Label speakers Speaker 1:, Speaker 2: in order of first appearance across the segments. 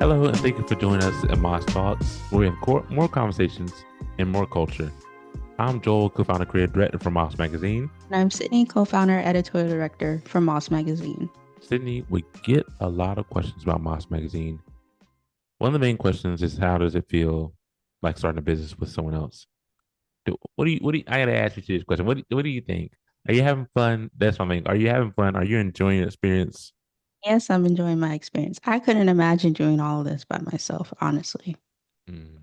Speaker 1: Hello, and thank you for joining us at Moss Talks, where we have more conversations and more culture. I'm Joel, co-founder, creative director for Moss Magazine.
Speaker 2: And I'm Sydney, co-founder, editorial director for Moss Magazine.
Speaker 1: Sydney, we get a lot of questions about Moss Magazine. One of the main questions is, how does it feel like starting a business with someone else? I gotta ask you this question. What do you think? Are you having fun? That's what I mean. Are you having fun? Are you enjoying the experience?
Speaker 2: Yes, I'm enjoying my experience. I couldn't imagine doing all of this by myself, honestly.
Speaker 1: Mm,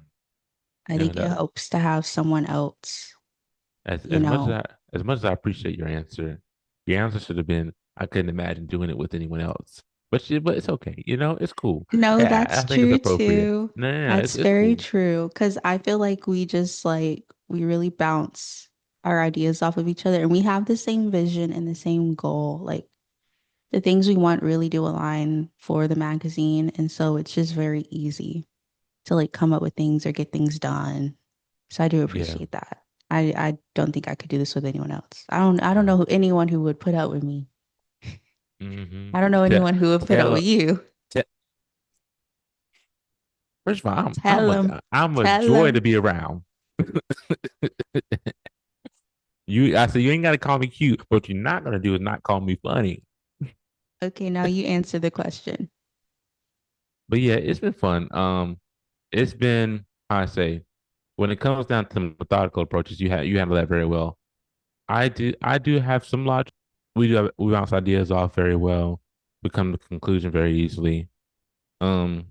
Speaker 2: I
Speaker 1: no,
Speaker 2: think it
Speaker 1: no.
Speaker 2: helps to have someone else,
Speaker 1: As
Speaker 2: you
Speaker 1: as much as
Speaker 2: know.
Speaker 1: I as much as I appreciate your answer should have been, I couldn't imagine doing it with anyone else. But it's okay. It's cool.
Speaker 2: No,
Speaker 1: Yeah, I
Speaker 2: that's
Speaker 1: think it's
Speaker 2: true
Speaker 1: appropriate.
Speaker 2: too.
Speaker 1: No, no, no, it's
Speaker 2: That's
Speaker 1: it's
Speaker 2: very
Speaker 1: cool.
Speaker 2: true. Because I feel like we really bounce our ideas off of each other and we have the same vision and the same goal. Like the things we want really do align for the magazine. And so it's just very easy to like come up with things or get things done. So I do
Speaker 1: Yeah.
Speaker 2: appreciate that. I don't think I could do this with anyone else. I don't know
Speaker 1: Mm-hmm.
Speaker 2: anyone who would put up with me.
Speaker 1: Mm-hmm.
Speaker 2: I don't know
Speaker 1: Tell,
Speaker 2: anyone who would put up
Speaker 1: tell,
Speaker 2: with you.
Speaker 1: tell, first of all,
Speaker 2: Tell them.
Speaker 1: I'm a
Speaker 2: Tell
Speaker 1: joy
Speaker 2: them.
Speaker 1: to be around. I said you ain't gotta call me cute. What you're not gonna do is not call me funny.
Speaker 2: Okay, now you answer the question.
Speaker 1: But yeah, it's been fun. It's been, how I say, when it comes down to methodical approaches, you handle that very well. I do have some logic. We bounce ideas off very well. We come to conclusion very easily. Um,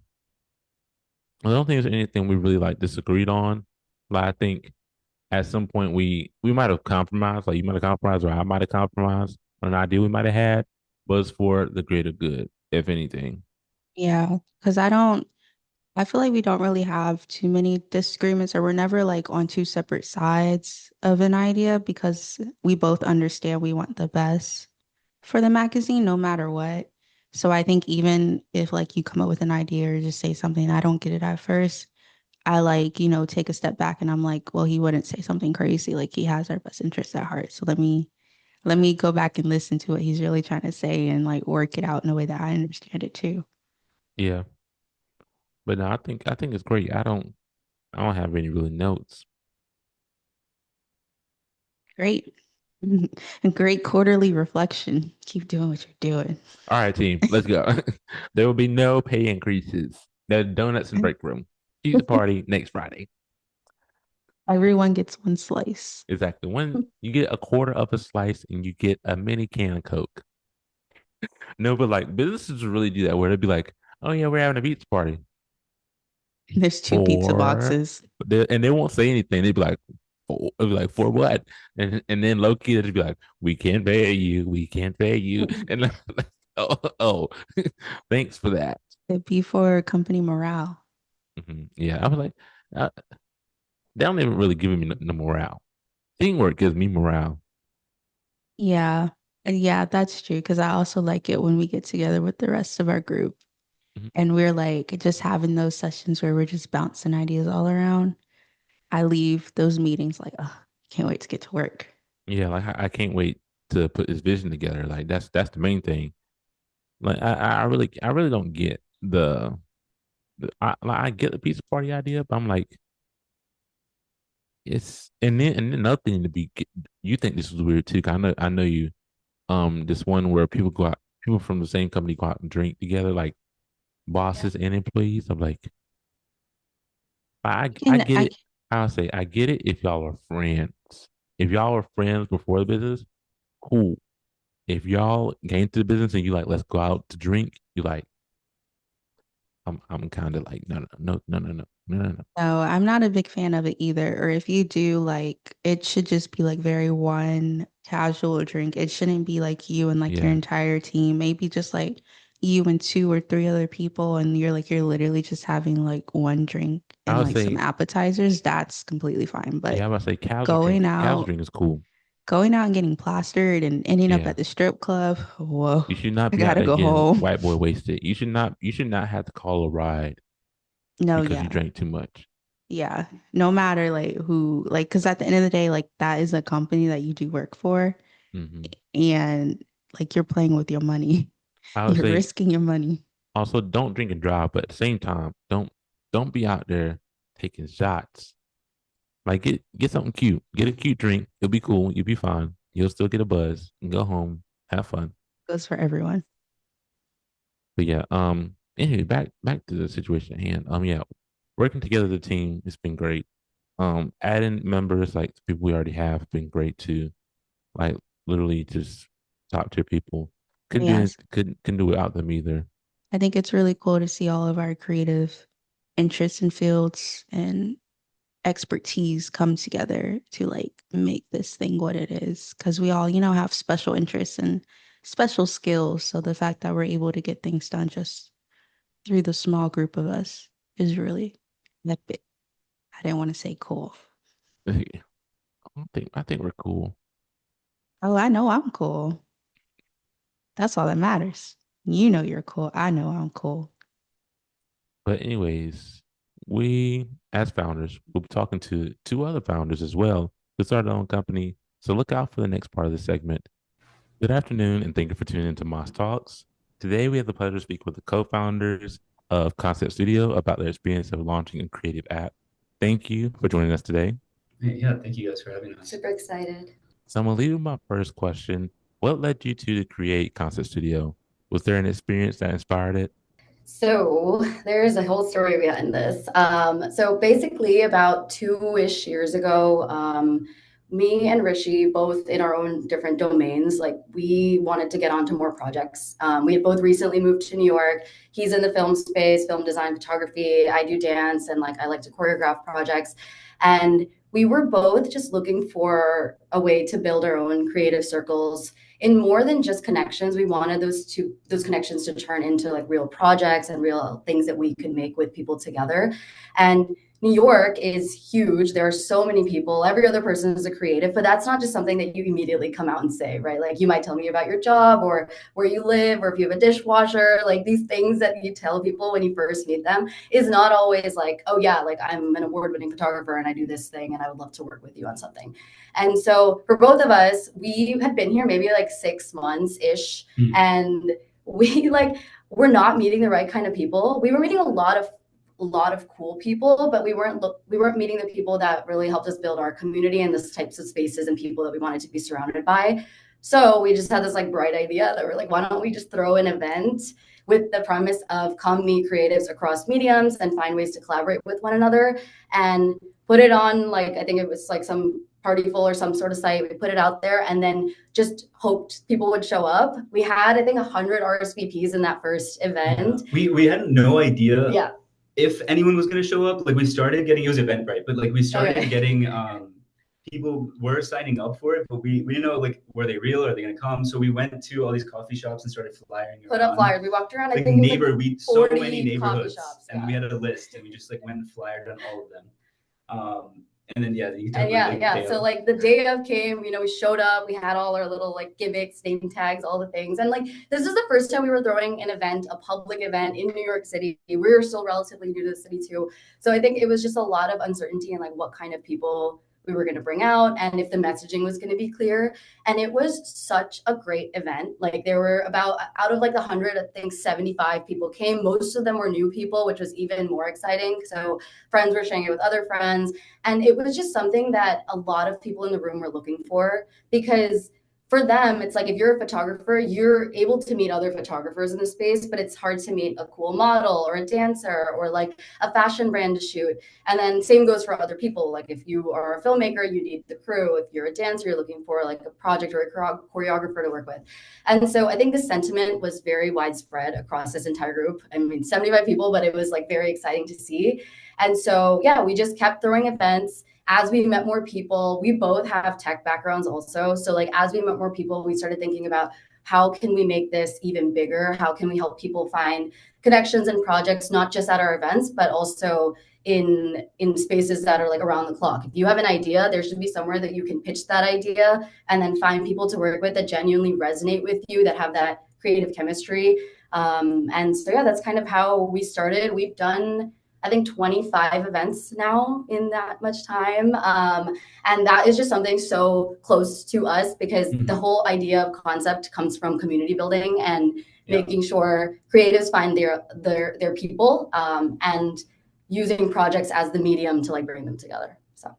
Speaker 1: I don't think there's anything we really like disagreed on. Like I think at some point we might have compromised, like you might have compromised or I might have compromised on an idea we might have had, but it's for the greater good, if anything.
Speaker 2: Yeah, because I feel like we don't really have too many disagreements or we're never like on two separate sides of an idea because we both understand we want the best for the magazine no matter what. So I think even if like you come up with an idea or just say something, I don't get it at first, I like, take a step back and I'm like, well, he wouldn't say something crazy. Like he has our best interests at heart. So let me go back and listen to what he's really trying to say and like work it out in a way that I understand it too.
Speaker 1: Yeah. But no, I think it's great. I don't have any really notes.
Speaker 2: Great. Great quarterly reflection. Keep doing what you're doing.
Speaker 1: All right, team, let's go. There will be no pay increases. No donuts and break room. Pizza party next Friday.
Speaker 2: Everyone gets one slice.
Speaker 1: Exactly. When you get a quarter of a slice and you get a mini can of Coke. No, but like businesses really do that where they'd be like, "Oh yeah, we're having a pizza party."
Speaker 2: There's two pizza
Speaker 1: For
Speaker 2: boxes.
Speaker 1: and they won't say anything. They'd be like, it'd be like, for what? And then low key they'd be like, we can't pay you, we can't pay you. And I'm like, oh, thanks for that.
Speaker 2: It'd be for company morale.
Speaker 1: Yeah, I was like, uh, they don't even really give me the morale. Teamwork gives me morale.
Speaker 2: Yeah. Yeah, that's true. Because I also like it when we get together with the rest of our group
Speaker 1: Mhm.
Speaker 2: and we're like just having those sessions where we're just bouncing ideas all around. I leave those meetings like, oh, can't wait to get to work.
Speaker 1: Yeah, like I can't wait to put this vision together. Like that's the main thing. Like I really don't get I get the pizza party idea, but I'm like, it's and then another thing to be, you think this is weird too. 'Cause I know you. This one where people from the same company go out and drink together, like
Speaker 2: Yeah.
Speaker 1: bosses and employees. I'm like,
Speaker 2: I
Speaker 1: I
Speaker 2: can,
Speaker 1: get
Speaker 2: I
Speaker 1: it. I'll say I get it if y'all are friends. If y'all are friends before the business, cool. If y'all came to the business and you like, let's go out to drink, you like, I'm kind of like, no, no, no, no, no, no, no, no.
Speaker 2: No, I'm not a big fan of it either. Or if you do, like, it should just be like very one casual drink. It shouldn't be like you and like your
Speaker 1: Yeah,
Speaker 2: entire team. Maybe just like you and two or three other people, and you're literally just having like one drink
Speaker 1: I
Speaker 2: and
Speaker 1: would
Speaker 2: like some
Speaker 1: say,
Speaker 2: appetizers. That's completely fine.
Speaker 1: yeah, I
Speaker 2: But
Speaker 1: would say
Speaker 2: going
Speaker 1: casual
Speaker 2: out,
Speaker 1: drink is cool.
Speaker 2: going out and getting plastered and ending up
Speaker 1: Yeah,
Speaker 2: at the strip club, whoa,
Speaker 1: you should not
Speaker 2: I
Speaker 1: be out
Speaker 2: gotta
Speaker 1: there
Speaker 2: go
Speaker 1: getting
Speaker 2: home.
Speaker 1: white boy wasted. You should not have to call a ride
Speaker 2: No,
Speaker 1: because you
Speaker 2: yeah.
Speaker 1: drank too much.
Speaker 2: Yeah, no matter like who, like, because at the end of the day, like that is a company that you do work for,
Speaker 1: Hmm.
Speaker 2: and like you're playing with your money,
Speaker 1: I would
Speaker 2: you're
Speaker 1: say
Speaker 2: risking your money.
Speaker 1: Also, don't drink and drive, but at the same time, don't be out there taking shots. Like get something cute. Get a cute drink. It'll be cool. You'll be fine. You'll still get a buzz and go home. Have fun.
Speaker 2: Goes for everyone.
Speaker 1: But yeah, anyway, back to the situation at hand. Yeah, working together as a team has been great. Adding members like the people we already have been great too. Like literally just top tier people.
Speaker 2: Yes.
Speaker 1: Couldn't do without them either.
Speaker 2: I think it's really cool to see all of our creative interests and fields and expertise come together to like make this thing what it is. Because we all, have special interests and special skills. So the fact that we're able to get things done just through the small group of us is really epic. I didn't want to say cool.
Speaker 1: I think we're cool.
Speaker 2: Oh, I know I'm cool. That's all that matters. You know you're cool. I know I'm cool.
Speaker 1: But anyways, we as founders, we'll be talking to two other founders as well who started their own company. So look out for the next part of the segment. Good afternoon, and thank you for tuning into Moss Talks. Today, we have the pleasure to speak with the co-founders of Concept Studio about their experience of launching a creative app. Thank you for joining us today.
Speaker 3: Yeah, thank you guys for having us.
Speaker 4: Super excited.
Speaker 1: So I'm gonna leave with my first question. What led you to create Concept Studio? Was there an experience that inspired it?
Speaker 4: So there's a whole story behind this. So basically, about 2-ish years ago, me and Rishi, both in our own different domains, like we wanted to get onto more projects. We had both recently moved to New York. He's in the film space, film design, photography. I do dance, and like I like to choreograph projects. And we were both just looking for a way to build our own creative circles in more than just connections. We wanted those connections to turn into like real projects and real things that we could make with people together. And New York is huge. There are so many people. Every other person is a creative, but that's not just something that you immediately come out and say, right? Like you might tell me about your job or where you live, or if you have a dishwasher, like these things that you tell people when you first meet them is not always like, oh yeah, like I'm an award-winning photographer and I do this thing and I would love to work with you on something. And so for both of us, we had been here maybe like 6 months ish. And we're not meeting the right kind of people. We were meeting a lot of cool people, but we weren't meeting the people that really helped us build our community and the types of spaces and people that we wanted to be surrounded by. So we just had this like bright idea that we're like, why don't we just throw an event with the premise of come meet creatives across mediums and find ways to collaborate with one another, and put it on, like, I think it was like some Partyful or some sort of site. We put it out there and then just hoped people would show up. We had, I think, 100 RSVPs in that first event.
Speaker 3: We had no idea
Speaker 4: Yeah.
Speaker 3: if anyone was going to show up. Like we started getting, it was Eventbrite, but like we started getting people were signing up for it, but we didn't know like were they real, are they going to come? So we went to all these coffee shops and started flyering
Speaker 4: put up flyers. We walked around,
Speaker 3: like
Speaker 4: I think
Speaker 3: we so many neighborhoods
Speaker 4: shops,
Speaker 3: and we had a list and we just like went and flyered on all of them. And then
Speaker 4: so like the day of came, we showed up, we had all our little like gimmicks, name tags, all the things. And like this is the first time we were throwing an event, a public event in New York City. We were still relatively new to the city too. So I think it was just a lot of uncertainty and like what kind of people we were going to bring out and if the messaging was going to be clear. And it was such a great event. Like there were about, out of like the 100, I think 75 people came. Most of them were new people, which was even more exciting. So friends were sharing it with other friends. And it was just something that a lot of people in the room were looking for, because for them, it's like if you're a photographer, you're able to meet other photographers in the space, but it's hard to meet a cool model or a dancer or like a fashion brand to shoot. And then same goes for other people. Like if you are a filmmaker, you need the crew. If you're a dancer, you're looking for like a project or a choreographer to work with. And so I think the sentiment was very widespread across this entire group. I mean, 75 people, but it was like very exciting to see. And so, yeah, we just kept throwing events. As we met more people, we both have tech backgrounds also. So like as we met more people, we started thinking about how can we make this even bigger? How can we help people find connections and projects, not just at our events, but also in spaces that are like around the clock. If you have an idea, there should be somewhere that you can pitch that idea and then find people to work with that genuinely resonate with you, that have that creative chemistry. And so, yeah, that's kind of how we started. We've done I think 25 events now in that much time. And that is just something so close to us because the whole idea of concept comes from community building and making sure creatives find their people, and using projects as the medium to like bring them together. So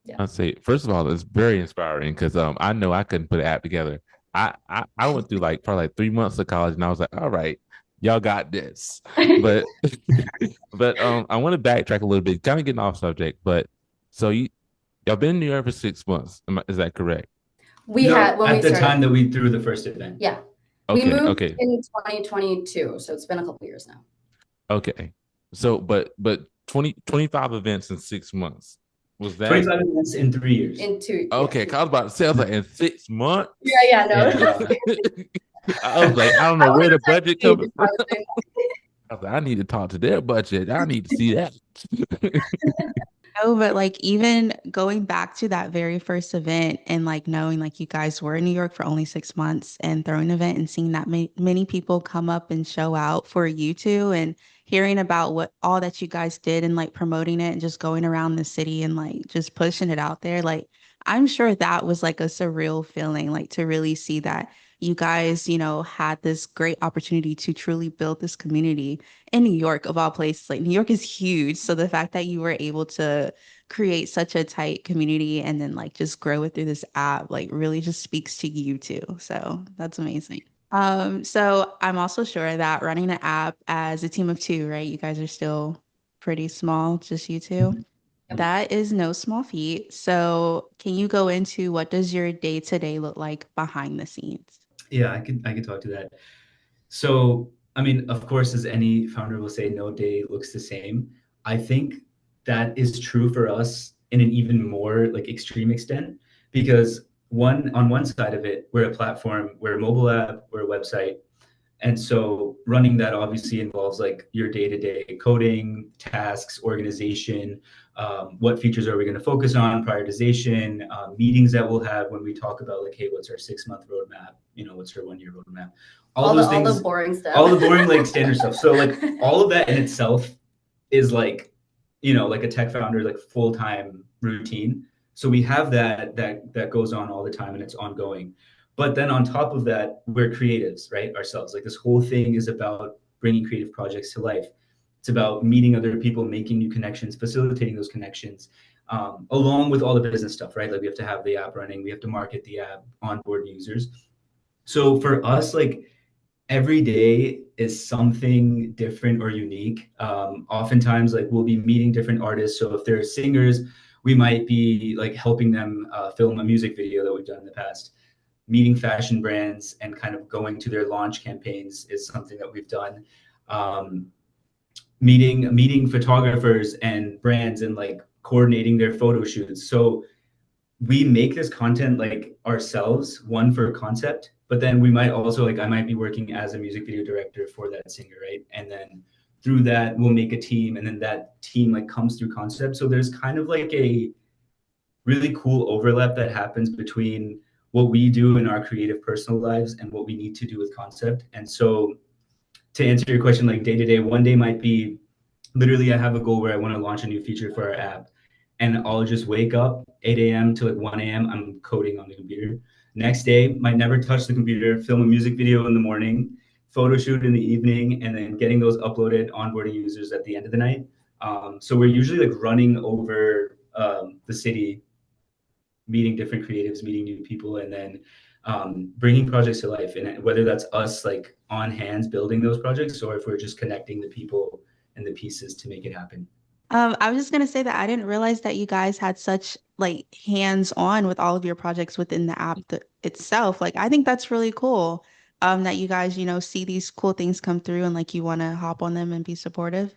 Speaker 4: yeah.
Speaker 1: I'd say, first of all, it's very inspiring because I know I couldn't put an app together. I went through like probably like 3 months of college and I was like, all right, y'all got this. But but I want to backtrack a little bit, kind of getting off subject. But so y'all been in New York for 6 months. Is that correct?
Speaker 4: We had when
Speaker 3: at
Speaker 4: we
Speaker 3: the
Speaker 4: started,
Speaker 3: time that we threw the first event.
Speaker 4: Yeah.
Speaker 1: Okay,
Speaker 4: We moved
Speaker 1: okay,
Speaker 4: in 2022, so it's been a couple years now.
Speaker 1: okay. So but 25 events in 6 months. Was that
Speaker 3: 25 events in 3 years.
Speaker 4: In two,
Speaker 1: okay? 'Cause I was about to say, I was like, in 6 months.
Speaker 4: yeah, no.
Speaker 1: I was like, I don't know
Speaker 4: I
Speaker 1: where the
Speaker 4: was
Speaker 1: budget
Speaker 4: actually
Speaker 1: coming from. I was like, I need to talk to their budget. I need to see that.
Speaker 2: No, but like even going back to that very first event and like knowing like you guys were in New York for only 6 months and throwing an event and seeing that many people come up and show out for you two and hearing about what all that you guys did and like promoting it and just going around the city and like just pushing it out there. Like I'm sure that was like a surreal feeling, like to really see that you guys, had this great opportunity to truly build this community in New York of all places. Like New York is huge. So the fact that you were able to create such a tight community and then like just grow it through this app, like really just speaks to you too. So that's amazing. So I'm also sure that running an app as a team of two, right? You guys are still pretty small, just you two. That is no small feat. So can you go into what does your day-to-day look like behind the scenes?
Speaker 3: Yeah, I could talk to that. So, I mean, of course, as any founder will say, no day looks the same. I think that is true for us in an even more like extreme extent because on one side of it, we're a platform, we're a mobile app, we're a website. And so running that obviously involves like your day-to-day coding, tasks, organization, what features are we going to focus on, prioritization, meetings that we'll have when we talk about like, hey, what's our 6-month roadmap? What's our 1-year roadmap? All those things,
Speaker 4: all the boring stuff,
Speaker 3: all the boring like standard stuff. So like all of that in itself is like, like a tech founder like full-time routine. So we have that goes on all the time and it's ongoing. But then on top of that, we're creatives, right? Ourselves. Like this whole thing is about bringing creative projects to life. It's about meeting other people, making new connections, facilitating those connections, along with all the business stuff, right? Like we have to have the app running, we have to market the app, onboard users. So for us, like every day is something different or unique. Oftentimes, like we'll be meeting different artists. So if they're singers, we might be like helping them film a music video that we've done in the past. Meeting fashion brands and kind of going to their launch campaigns is something that we've done. Meeting photographers and brands and like coordinating their photo shoots. So we make this content like ourselves, one for concept, but then we might also like I might be working as a music video director for that singer, right? And then through that we'll make a team, and then that team like comes through concept. So there's kind of like a really cool overlap that happens between what we do in our creative personal lives and what we need to do with concept. And so to answer your question, like day to day, one day might be literally I have a goal where I want to launch a new feature for our app. And I'll just wake up 8 a.m. to like 1 a.m. I'm coding on the computer. Next day, might never touch the computer, film a music video in the morning, photo shoot in the evening, and then getting those uploaded, onboarding users at the end of the night. So we're usually like running over the city, meeting different creatives, meeting new people, and then bringing projects to life. And whether that's us like on hands building those projects, or if we're just connecting the people and the pieces to make it happen.
Speaker 2: I was just gonna say that I didn't realize that you guys had such like hands-on with all of your projects within the app itself. Like I think that's really cool. That you guys, see these cool things come through and like you want to hop on them and be supportive.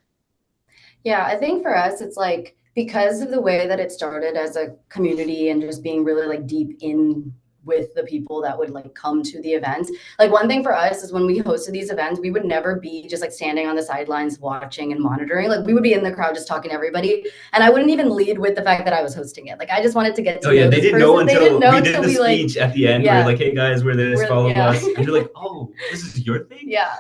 Speaker 4: Yeah, I think for us, it's like because of the way that it started as a community and just being really like deep in with the people that would like come to the events. Like one thing for us is when we hosted these events, we would never be just like standing on the sidelines watching and monitoring. Like we would be in the crowd just talking to everybody. And I wouldn't even lead with the fact that I was hosting it. Like I just wanted to get to know
Speaker 3: they
Speaker 4: this
Speaker 3: didn't
Speaker 4: person.
Speaker 3: know until
Speaker 4: They didn't know
Speaker 3: we did
Speaker 4: until
Speaker 3: the
Speaker 4: we
Speaker 3: speech
Speaker 4: like,
Speaker 3: at the end.
Speaker 4: Yeah.
Speaker 3: We're like, hey guys, we're this, follow
Speaker 4: Yeah.
Speaker 3: us. And you're like, oh, this is your thing?
Speaker 4: Yeah.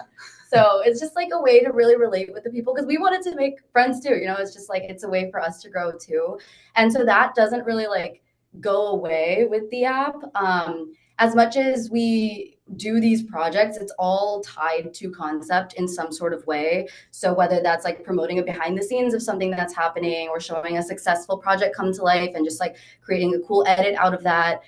Speaker 4: So it's just like a way to really relate with the people because we wanted to make friends too. It's just like it's a way for us to grow too. And so that doesn't really like go away with the app. As much as we do these projects, it's all tied to concept in some sort of way. So whether that's like promoting a behind the scenes of something that's happening or showing a successful project come to life and just like creating a cool edit out of that.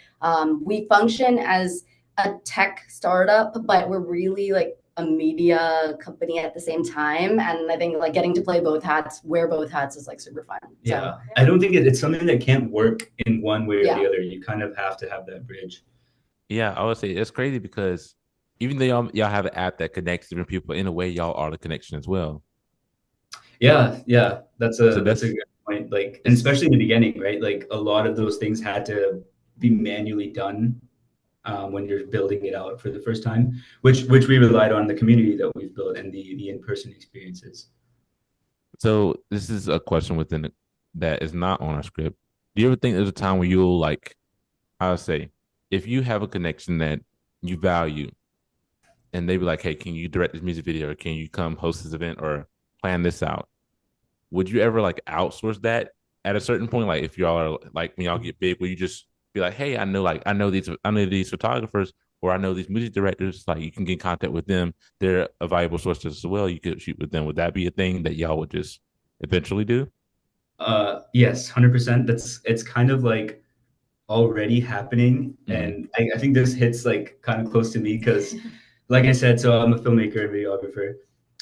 Speaker 4: We function as a tech startup, but we're really like a media company at the same time. And I think like getting to play both hats, wear both hats is like super fun.
Speaker 3: Yeah. So, I don't think it's something that can't work in one way or the other. You kind of have to have that bridge.
Speaker 1: Yeah, I would say it's crazy because even though y'all have an app that connects different people, in a way, y'all are the connection as well.
Speaker 3: Yeah, that's a good point. Like, and especially in the beginning, right? Like a lot of those things had to be manually done when you're building it out for the first time, which we relied on the community that we've built and the in-person experiences.
Speaker 1: So this is a question within that is not on our script. Do you ever think there's a time where you'll like, I would say, if you have a connection that you value, and they be like, "Hey, can you direct this music video, or can you come host this event, or plan this out?" Would you ever like outsource that at a certain point? Like if y'all are like when y'all get big, will you just be like, "Hey, I know these photographers, or I know these music directors. Like you can get in contact with them. They're a valuable source as well. You could shoot with them." Would that be a thing that y'all would just eventually do?
Speaker 3: Yes, 100%. It's kind of like already happening, and I think this hits like kind of close to me because, like I said, so I'm a filmmaker and videographer,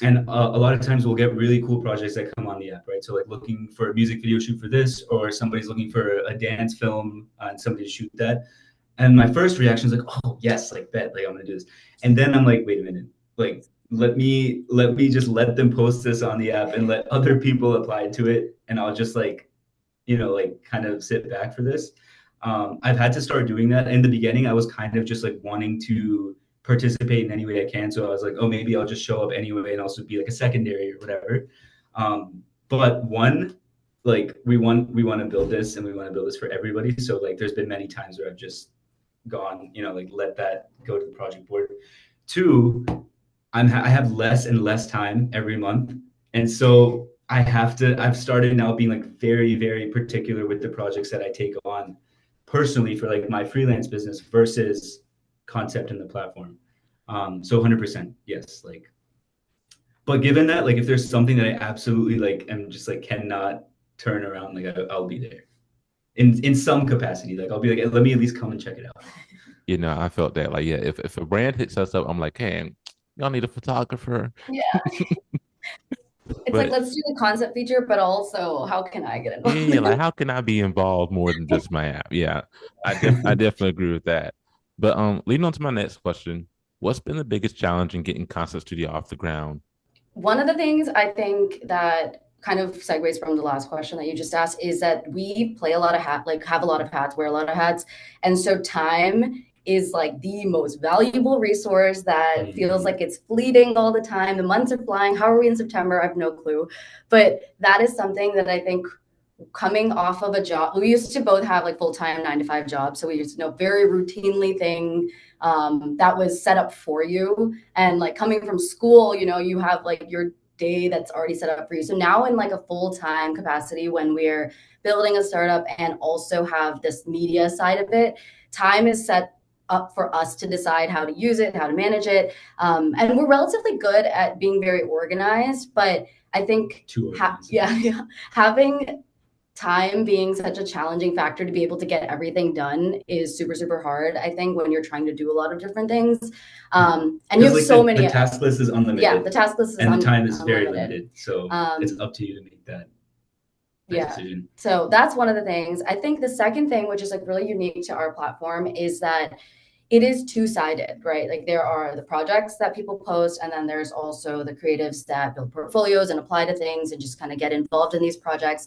Speaker 3: and a lot of times we'll get really cool projects that come on the app, right? So like looking for a music video shoot for this, or somebody's looking for a dance film and somebody to shoot that. And my first reaction is like, oh yes, like bet, like I'm gonna do this. And then I'm like, wait a minute, like let me just let them post this on the app and let other people apply to it, and I'll just like, like kind of sit back for this. I've had to start doing that. In the beginning, I was kind of just like wanting to participate in any way I can. So I was like, oh, maybe I'll just show up anyway and also be like a secondary or whatever. But one, like we want to build this and we want to build this for everybody. So like there's been many times where I've just gone, like let that go to the project board. Two, I have less and less time every month. And so I've started now being like very, very particular with the projects that I take on personally for like my freelance business versus concept in the platform. So 100%, yes. Like, but given that, like, if there's something that I absolutely like, am just like cannot turn around, like I'll be there in some capacity. Like I'll be like, let me at least come and check it out.
Speaker 1: I felt that. Like, yeah, if a brand hits us up, I'm like, "Hey, y'all need a photographer."
Speaker 4: Yeah. It's like, let's do the concept feature, but also how can I get involved?
Speaker 1: Yeah, like how can I be involved more than just my app? Yeah, I definitely agree with that. But leading on to my next question, what's been the biggest challenge in getting Concept Studio off the ground?
Speaker 4: One of the things I think that kind of segues from the last question that you just asked is that we play a lot of have a lot of hats, wear a lot of hats. And so time is like the most valuable resource that feels like it's fleeting all the time. The months are flying. How are we in September? I have no clue. But that is something that I think coming off of a job, we used to both have like full-time 9-to-5 jobs. So we used to know very routinely thing that was set up for you. And like coming from school, you have like your day that's already set up for you. So now in like a full-time capacity, when we're building a startup and also have this media side of it, time is set up for us to decide how to use it, how to manage it. And we're relatively good at being very organized, but I think having time being such a challenging factor to be able to get everything done is super, super hard. I think when you're trying to do a lot of different things, and you have like so many.
Speaker 3: The task list is unlimited.
Speaker 4: Yeah, the task list is
Speaker 3: and the time is very limited. So it's up to you to make that decision.
Speaker 4: So that's one of the things. I think the second thing, which is like really unique to our platform, is that it is two-sided, right? Like there are the projects that people post, and then there's also the creatives that build portfolios and apply to things and just kind of get involved in these projects.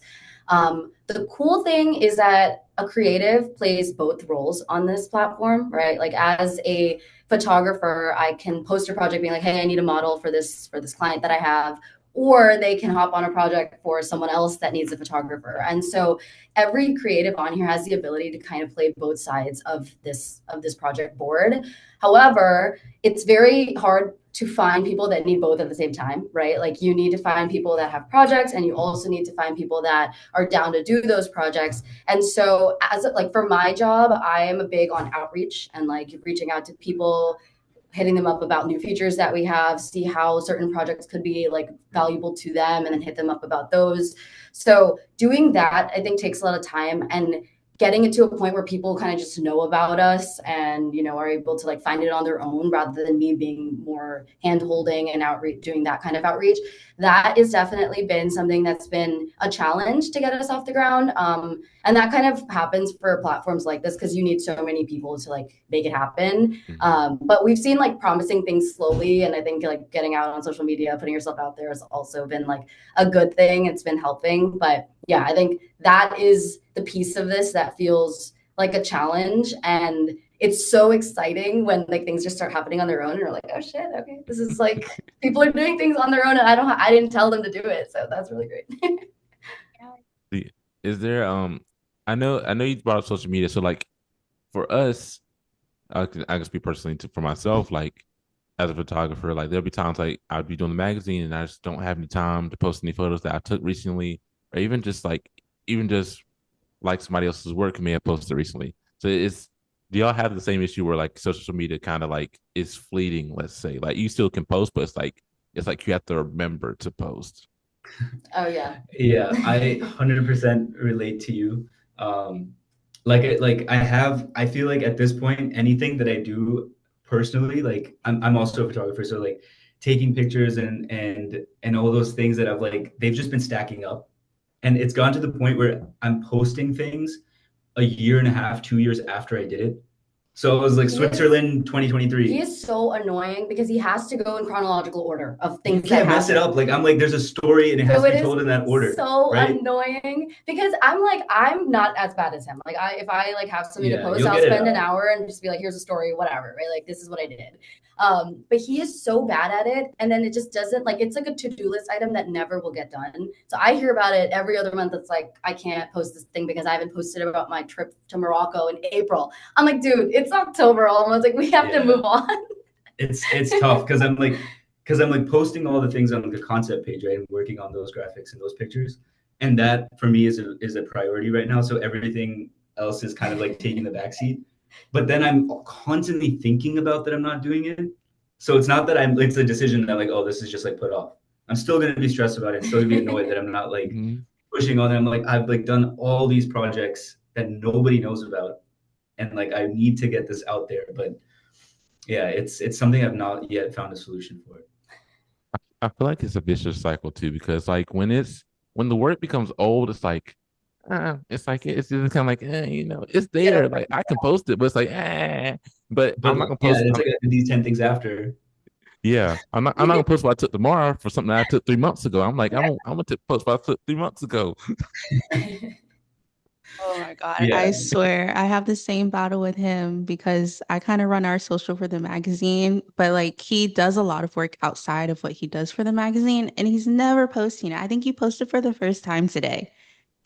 Speaker 4: The cool thing is that a creative plays both roles on this platform, right? Like as a photographer, I can post a project being like, hey, I need a model for this client that I have. or they can hop on a project for someone else that needs a photographer. And so every creative on here has the ability to kind of play both sides of this project board. However, it's very hard to find people that need both at the same time, right? Like you need to find people that have projects, and you also need to find people that are down to do those projects. And so as like for my job, I am a big on outreach and like reaching out to people, hitting them up about new features that we have, see how certain projects could be like valuable to them, and then hit them up about those. So doing that, I think, takes a lot of time, and getting it to a point where people kind of just know about us and, you know, are able to like find it on their own rather than me being more hand holding and outreach, doing that kind of outreach. That has definitely been something that's been a challenge to get us off the ground. And that kind of happens for platforms like this because you need so many people to like make it happen. But we've seen like promising things slowly. And I think like getting out on social media, putting yourself out there has also been like a good thing. It's been helping. But yeah, I think that is the piece of this that feels like a challenge. And it's so exciting when like things just start happening on their own and you're like, oh shit, okay, this is like people are doing things on their own and I didn't tell them to do it. So that's really great.
Speaker 1: Is there I know you brought up social media, so like for us, I can speak personally for myself, like as a photographer, like there'll be times like I'd be doing the magazine and I just don't have any time to post any photos that I took recently, or even just like somebody else's work may have posted recently. So do y'all have the same issue where like social media kind of like is fleeting, let's say? Like you still can post, but it's like you have to remember to post.
Speaker 4: Oh yeah.
Speaker 3: Yeah, I 100% relate to you. I feel like at this point, anything that I do personally, like I'm also a photographer, so like taking pictures and all those things that I've like, they've just been stacking up. And it's gone to the point where I'm posting things a year and a half, 2 years after I did it. So it was like Switzerland 2023.
Speaker 4: He is so annoying because he has to go in chronological order of things.
Speaker 3: You can't mess it up. Like I'm like, there's a story and it has to be told in that order.
Speaker 4: So
Speaker 3: right?
Speaker 4: Annoying because I'm not as bad as him. Like if I like have something to post, I'll spend an hour and just be like, here's a story, whatever, right? Like this is what I did. But he is so bad at it, and then it just doesn't, like, it's like a to-do list item that never will get done. So I hear about it every other month. It's like, I can't post this thing because I haven't posted about my trip to Morocco in April. I'm like, dude, it's October almost. Like we have to move on.
Speaker 3: It's tough because I'm like posting all the things on the concept page, right? And working on those graphics and those pictures, and that for me is a priority right now. So everything else is kind of like taking the backseat. But then I'm constantly thinking about that I'm not doing it. So it's not that it's a decision that like, oh, this is just like put off. I'm still going to be stressed about it. Still going to be annoyed that I'm not like pushing on it. I'm like, I've like done all these projects that nobody knows about. And like, I need to get this out there. But yeah, it's something I've not yet found a solution for.
Speaker 1: I feel like it's a vicious cycle too, because like when the work becomes old, it's like, it's just kind of like, it's there. Like I can post it, but it's like, but I'm not gonna post.
Speaker 3: It's like these 10 things after.
Speaker 1: Yeah, I'm not gonna post what I took tomorrow for something that I took 3 months ago. I'm like, I'm gonna post what I took 3 months ago.
Speaker 2: Oh my God. Yeah. I swear I have the same battle with him because I kind of run our social for the magazine, but like he does a lot of work outside of what he does for the magazine and he's never posting it. I think you posted for the first time today.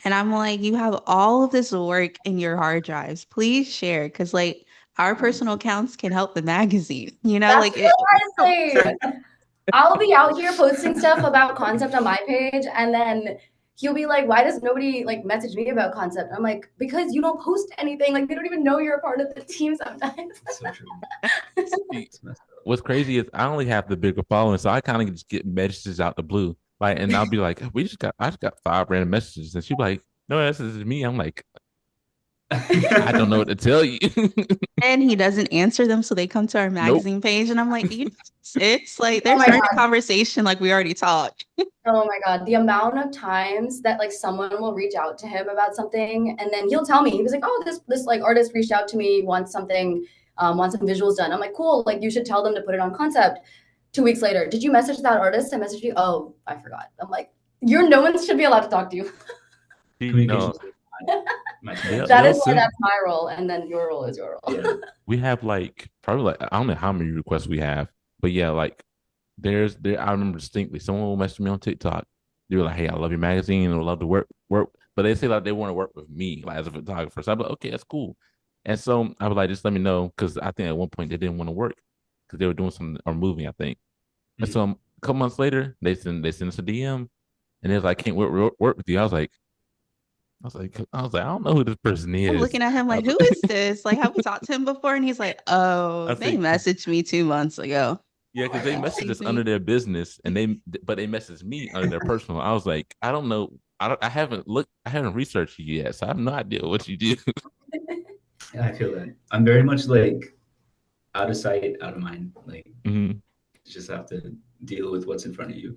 Speaker 2: And I'm like, you have all of this work in your hard drives. Please share because like our personal accounts can help the magazine.
Speaker 4: That's I'll be out here posting stuff about concept on my page and then he'll be like, why does nobody like message me about concept? I'm like, because you don't post anything. Like they don't even know you're a part of the team sometimes.
Speaker 3: That's so true.
Speaker 1: What's crazy is I only have the bigger following, so I kind of just get messages out the blue. Like, and I'll be like, I just got 5 random messages, and she'll be like, no, this is me. I'm like, I don't know what to tell you.
Speaker 2: And he doesn't answer them, so they come to our magazine page, and I'm like, it's like they're starting a conversation like we already talked.
Speaker 4: Oh my God, the amount of times that like someone will reach out to him about something, and then he'll tell me, he was like, oh, this like artist reached out to me, wants something, wants some visuals done. I'm like, cool, like you should tell them to put it on concept. 2 weeks later, did you message that artist? I messaged you. Oh, I forgot. I'm like, no one should be allowed to talk to you. That is why that's my role, and then your role is your role.
Speaker 1: We have like probably like I don't know how many requests we have, but yeah, like I remember distinctly someone will message me on TikTok. They were like, "Hey, I love your magazine and would love to work," but they say like they want to work with me like as a photographer. So I'm like, okay, that's cool. And so I was like, just let me know because I think at one point they didn't want to work because they were doing something or moving, I think. And so a couple months later, they send us a DM and they was like, "Can't work with you." I don't know who this person
Speaker 2: I'm
Speaker 1: is.
Speaker 2: looking at him
Speaker 1: I
Speaker 2: like,
Speaker 1: was
Speaker 2: who is this? Like, have we talked to him before? And he's like, oh,
Speaker 1: I
Speaker 2: they
Speaker 1: think
Speaker 2: messaged me 2 months ago.
Speaker 1: yeah,
Speaker 4: Oh
Speaker 1: because
Speaker 4: my
Speaker 1: they
Speaker 4: God.
Speaker 1: messaged us
Speaker 2: Excuse
Speaker 1: under
Speaker 2: me.
Speaker 1: their business, but they messaged me under their personal. I was like, I don't know, I haven't looked, I haven't researched you yet, so I have no idea what you do.
Speaker 3: Yeah, I feel that. I'm very much like out of sight, out of mind. Like,
Speaker 1: Mhm.
Speaker 3: you just have to deal with what's in front of you.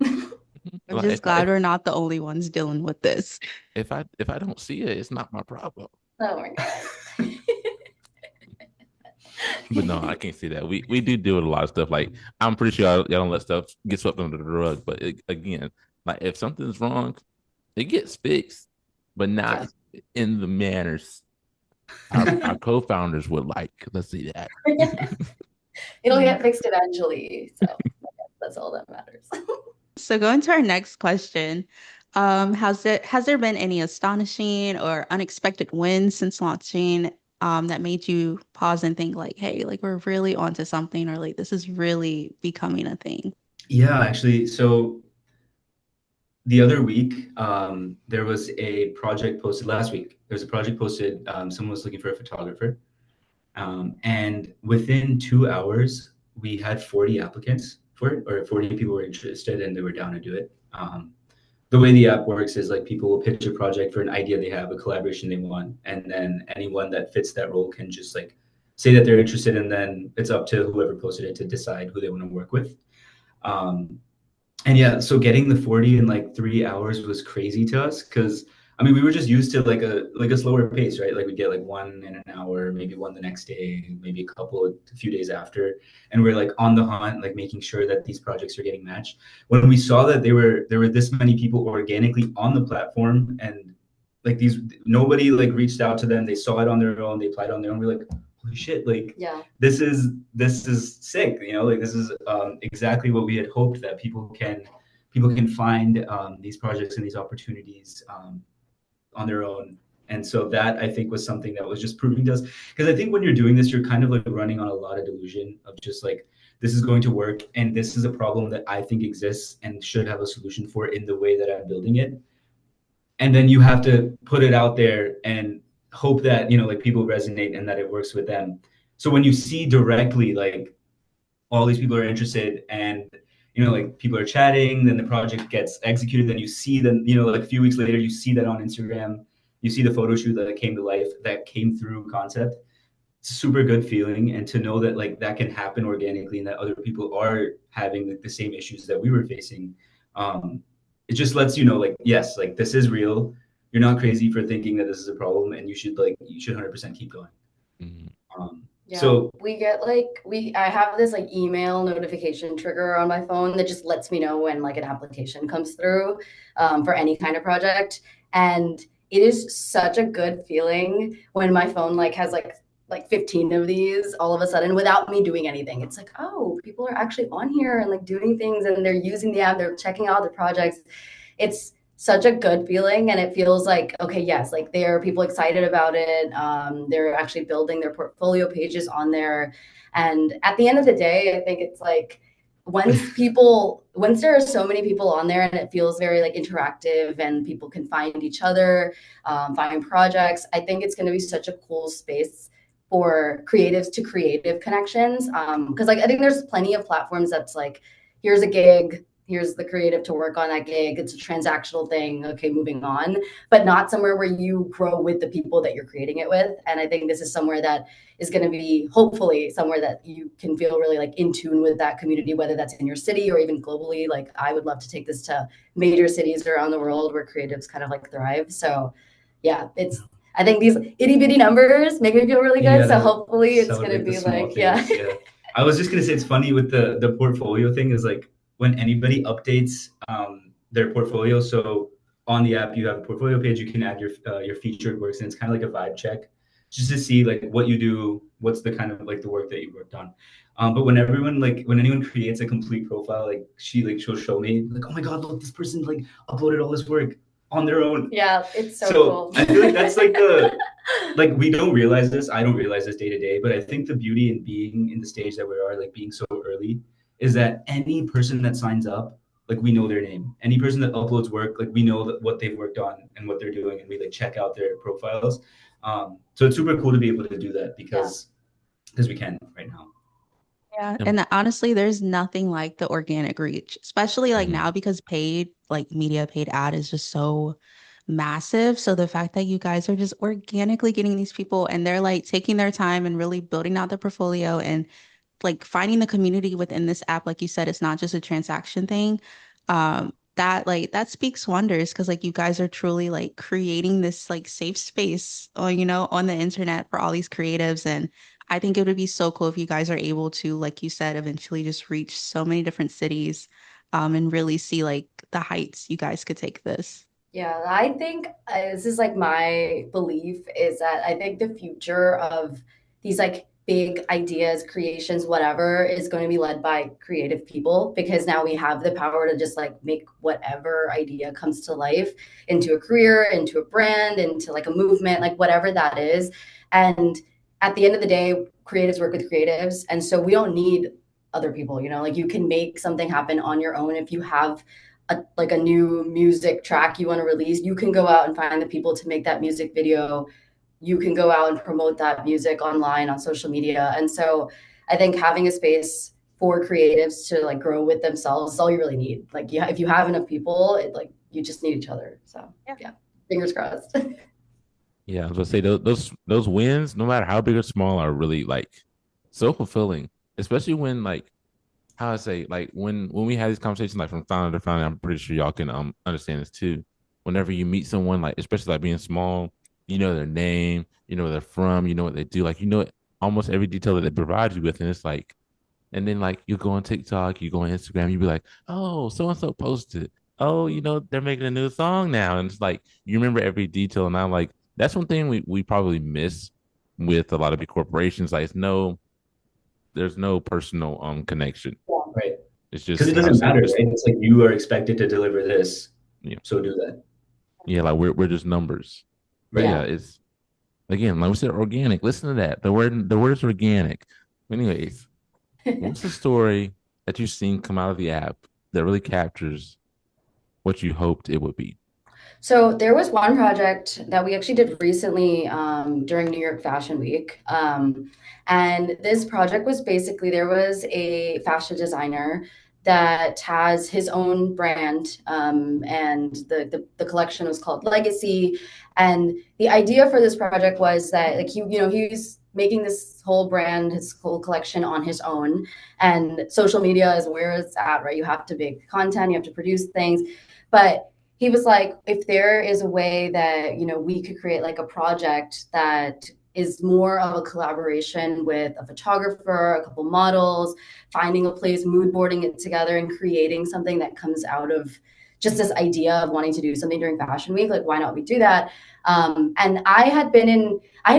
Speaker 2: I'm
Speaker 1: Like
Speaker 2: just glad we're not the only ones dealing with this.
Speaker 1: if I don't see it, it's not my problem.
Speaker 4: Oh my God.
Speaker 1: But no, I can't see that. We do deal with a lot of stuff. Like I'm pretty sure y'all don't let stuff get swept under the rug. But again, like if something's wrong, it gets fixed, but
Speaker 4: Yeah.
Speaker 1: not in the manners our co-founders would like. Let's see that.
Speaker 4: It'll get fixed eventually. So that's all that matters.
Speaker 2: So going to our next question, has there been any astonishing or unexpected wins since launching that made you pause and think like, hey, like we're really onto something or like this is really becoming a thing?
Speaker 3: Yeah, actually. So the other week, there was a project posted last week. There was a project posted. Someone was looking for a photographer. And within 2 hours, we had 40 applicants for it, or 40 people were interested and they were down to do it. The way the app works is like people will pitch a project for an idea they have, a collaboration they want, and then anyone that fits that role can just like say that they're interested, and then it's up to whoever posted it to decide who they want to work with. Um, and yeah, so getting the 40 in like 3 hours was crazy to us because I mean we were just used to like a slower pace, right? Like we get like one in an hour, maybe one the next day, maybe a few days after. And we're like on the hunt, like making sure that these projects are getting matched. When we saw that there were this many people organically on the platform and like these nobody like reached out to them, they saw it on their own, they applied on their own, we're like, holy shit, like
Speaker 4: Yeah.
Speaker 3: this is sick, like this is exactly what we had hoped, that people can find these projects and these opportunities on their own. And so that I think was something that was just proving to us, because I think when you're doing this, you're kind of like running on a lot of delusion of just like, this is going to work and this is a problem that I think exists and should have a solution for in the way that I'm building it. And then you have to put it out there and hope that like people resonate and that it works with them. So when you see directly like all these people are interested and like people are chatting, then the project gets executed, then you see them, like a few weeks later you see that on Instagram, you see the photo shoot that came to life, that came through concept. It's a super good feeling, and to know that like that can happen organically and that other people are having like the same issues that we were facing. It just lets you know like, yes, like this is real, you're not crazy for thinking that this is a problem, and you should 100% keep going.
Speaker 1: Mhm.
Speaker 4: Yeah,
Speaker 3: So
Speaker 4: we get like I have this like email notification trigger on my phone that just lets me know when like an application comes through for any kind of project, and it is such a good feeling when my phone like has like 15 of these all of a sudden without me doing anything. It's like, oh, people are actually on here and like doing things and they're using the app, they're checking out the projects. It's such a good feeling, and it feels like, okay, yes, like there are people excited about it, they're actually building their portfolio pages on there. And at the end of the day, I think it's like once there are so many people on there and it feels very like interactive and people can find each other, find projects, I think it's going to be such a cool space for creatives to creative connections, because like I think there's plenty of platforms that's like, here's a gig, here's the creative to work on that gig, it's a transactional thing, okay, moving on, but not somewhere where you grow with the people that you're creating it with. And I think this is somewhere that is going to be hopefully somewhere that you can feel really like in tune with that community, whether that's in your city or even globally. Like I would love to take this to major cities around the world where creatives kind of like thrive. So yeah, I think these itty bitty numbers make me feel really good. So hopefully it's going to be like,
Speaker 3: things, yeah. I was just going to say, it's funny with the portfolio thing is like when anybody updates their portfolio. So on the app, you have a portfolio page, you can add your featured works, and it's kind of like a vibe check just to see like what you do, what's the kind of like the work that you worked on. But when everyone when anyone creates a complete profile, she'll show me like, oh my God, look, this person like uploaded all this work on their own.
Speaker 4: Yeah, it's so cool.
Speaker 3: I feel like that's like the we don't realize this. I don't realize this day to day, but I think the beauty in being in the stage that we are, like being so early, is that any person that signs up, like we know their name. Any person that uploads work, like we know that what they've worked on and what they're doing, and we like check out their profiles. So it's super cool to be able to do that because we can right now.
Speaker 2: Yeah, and honestly, there's nothing like the organic reach, especially like now because paid, like media paid ad is just so massive. So the fact that you guys are just organically getting these people and they're like taking their time and really building out their portfolio and like finding the community within this app, like you said, it's not just a transaction thing. That speaks wonders because like you guys are truly like creating this like safe space on, on the internet for all these creatives. And I think it would be so cool if you guys are able to, like you said, eventually just reach so many different cities, and really see like the heights you guys could take this.
Speaker 4: Yeah, I think this is like my belief is that I think the future of these like big ideas, creations, whatever, is going to be led by creative people because now we have the power to just like make whatever idea comes to life into a career, into a brand, into like a movement, like whatever that is. And at the end of the day, creatives work with creatives. And so we don't need other people, like you can make something happen on your own if you have a new music track you want to release, you can go out and find the people to make that music video. You can go out and promote that music online on social media. And so I think having a space for creatives to like grow with themselves is all you really need. Like if you have enough people, you just need each other. So yeah, fingers crossed.
Speaker 1: Yeah, I was gonna say those wins, no matter how big or small, are really like so fulfilling. Especially when like how I say like when we have these conversations like from founder to founder, I'm pretty sure y'all can understand this too. Whenever you meet someone like especially like being small, you know their name, you know where they're from, you know what they do, like you know almost every detail that they provide you with, and it's like, and then like you go on TikTok, you go on Instagram, you be like, oh, so and so posted, oh, they're making a new song now, and it's like you remember every detail, and I'm like that's one thing we probably miss with a lot of big corporations, like there's no personal connection.
Speaker 3: Right.
Speaker 1: It's
Speaker 3: Because
Speaker 1: just
Speaker 3: it
Speaker 1: how to
Speaker 3: doesn't
Speaker 1: say
Speaker 3: matter,
Speaker 1: just
Speaker 3: right? It's like you are expected to deliver this,
Speaker 1: yeah,
Speaker 3: so do that.
Speaker 1: yeah, like we're just numbers. But
Speaker 3: Right.
Speaker 1: yeah, it's again, like we said, organic. Listen to that. The word is organic. Anyways, what's the story that you've seen come out of the app that really captures what you hoped it would be?
Speaker 4: So there was one project that we actually did recently during New York Fashion Week. And this project was basically there was a fashion designer that has his own brand, and the collection was called Legacy. And the idea for this project was that like he's making this whole brand, his whole collection on his own. And social media is where it's at, right? You have to make content, you have to produce things, but he was like, if there is a way that, we could create like a project that is more of a collaboration with a photographer, a couple models, finding a place, mood boarding it together and creating something that comes out of just this idea of wanting to do something during Fashion Week, like why not we do that? And I had